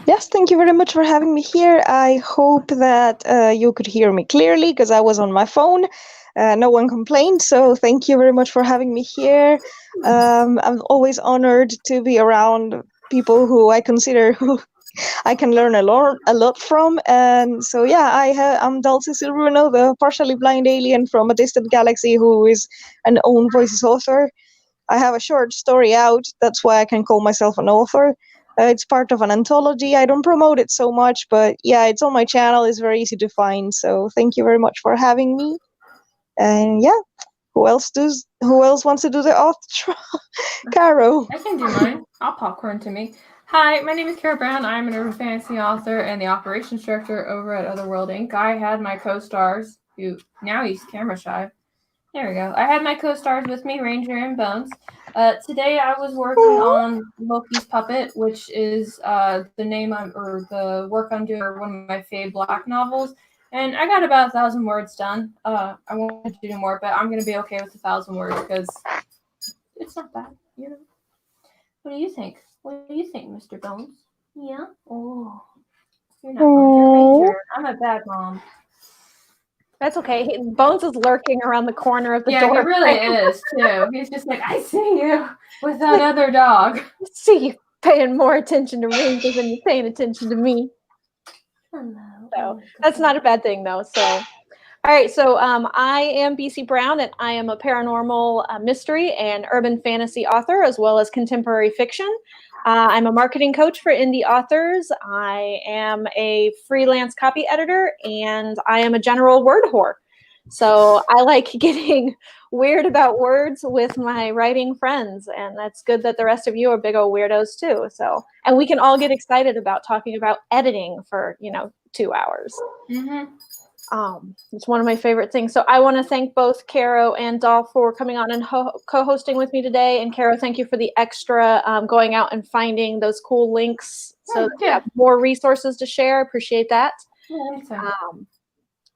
C: Yes, thank you very much for having me here. I hope that you could hear me clearly, because I was on my phone. No one complained, so thank you very much for having me here. I'm always honored to be around people who I consider who I can learn a lot from. And so, yeah, I'm Dulce Silverino, the partially blind alien from a distant galaxy who is an own voices author. I have a short story out. That's why I can call myself an author. It's part of an anthology. I don't promote it so much, but yeah, it's on my channel. It's very easy to find. So thank you very much for having me. And yeah, who else wants to do the outro? Caro.
A: I can do mine. I'll popcorn to me. Hi, my name is Kara Brown. I'm an urban fantasy author and the operations director over at Otherworld Inc. I had my co-stars, who now he's camera shy. There we go. I had my co-stars with me, Ranger and Bones. Today I was working on Loki's Puppet, which is the work I'm doing for one of my fave Black novels. And I got about 1,000 words done. I wanted to do more, but I'm going to be okay with 1,000 words because it's not bad, What do you think? What do you think, Mr. Bones? Yeah? Oh, you're not going, Ranger. I'm a bad mom.
B: That's okay. Bones is lurking around the corner of the door.
A: Yeah, he really is, too. He's just like, I see you with that other dog.
B: I see you paying more attention to Ranger than you're paying attention to me.
A: Hello.
B: So that's not a bad thing, though. So, all right. So I am BC Brown, and I am a paranormal mystery and urban fantasy author, as well as contemporary fiction. I'm a marketing coach for indie authors. I am a freelance copy editor, and I am a general word whore. So I like getting weird about words with my writing friends, and that's good that the rest of you are big old weirdos too. So, and we can all get excited about talking about editing for 2 hours.
A: Mm-hmm.
B: It's one of my favorite things. So I want to thank both Caro and Doll for coming on and co-hosting with me today. And Caro, thank you for the extra going out and finding those cool links. So we have more resources to share. Appreciate that.
A: Yeah,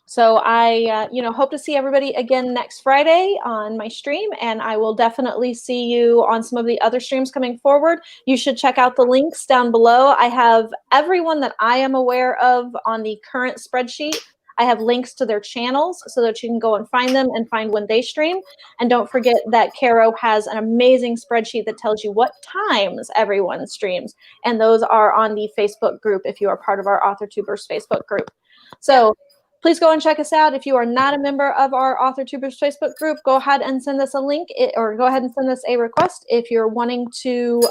B: so I, hope to see everybody again next Friday on my stream, and I will definitely see you on some of the other streams coming forward. You should check out the links down below. I have everyone that I am aware of on the current spreadsheet. I have links to their channels so that you can go and find them and find when they stream. And don't forget that Caro has an amazing spreadsheet that tells you what times everyone streams. And those are on the Facebook group if you are part of our AuthorTubers Facebook group. So please go and check us out. If you are not a member of our AuthorTubers Facebook group, go ahead and send us a link or go ahead and send us a request if you're wanting to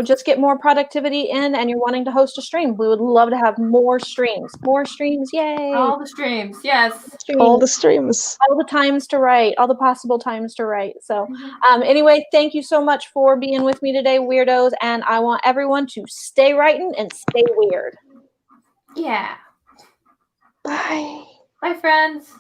B: just get more productivity in and you're wanting to host a stream. We would love to have more streams. More streams, yay!
A: all the streams, yes.
C: All the streams.
B: All the times to write, all the possible times to write. So anyway, thank you so much for being with me today, weirdos, and I want everyone to stay writing and stay weird.
A: Yeah.
C: Bye.
A: Bye, friends.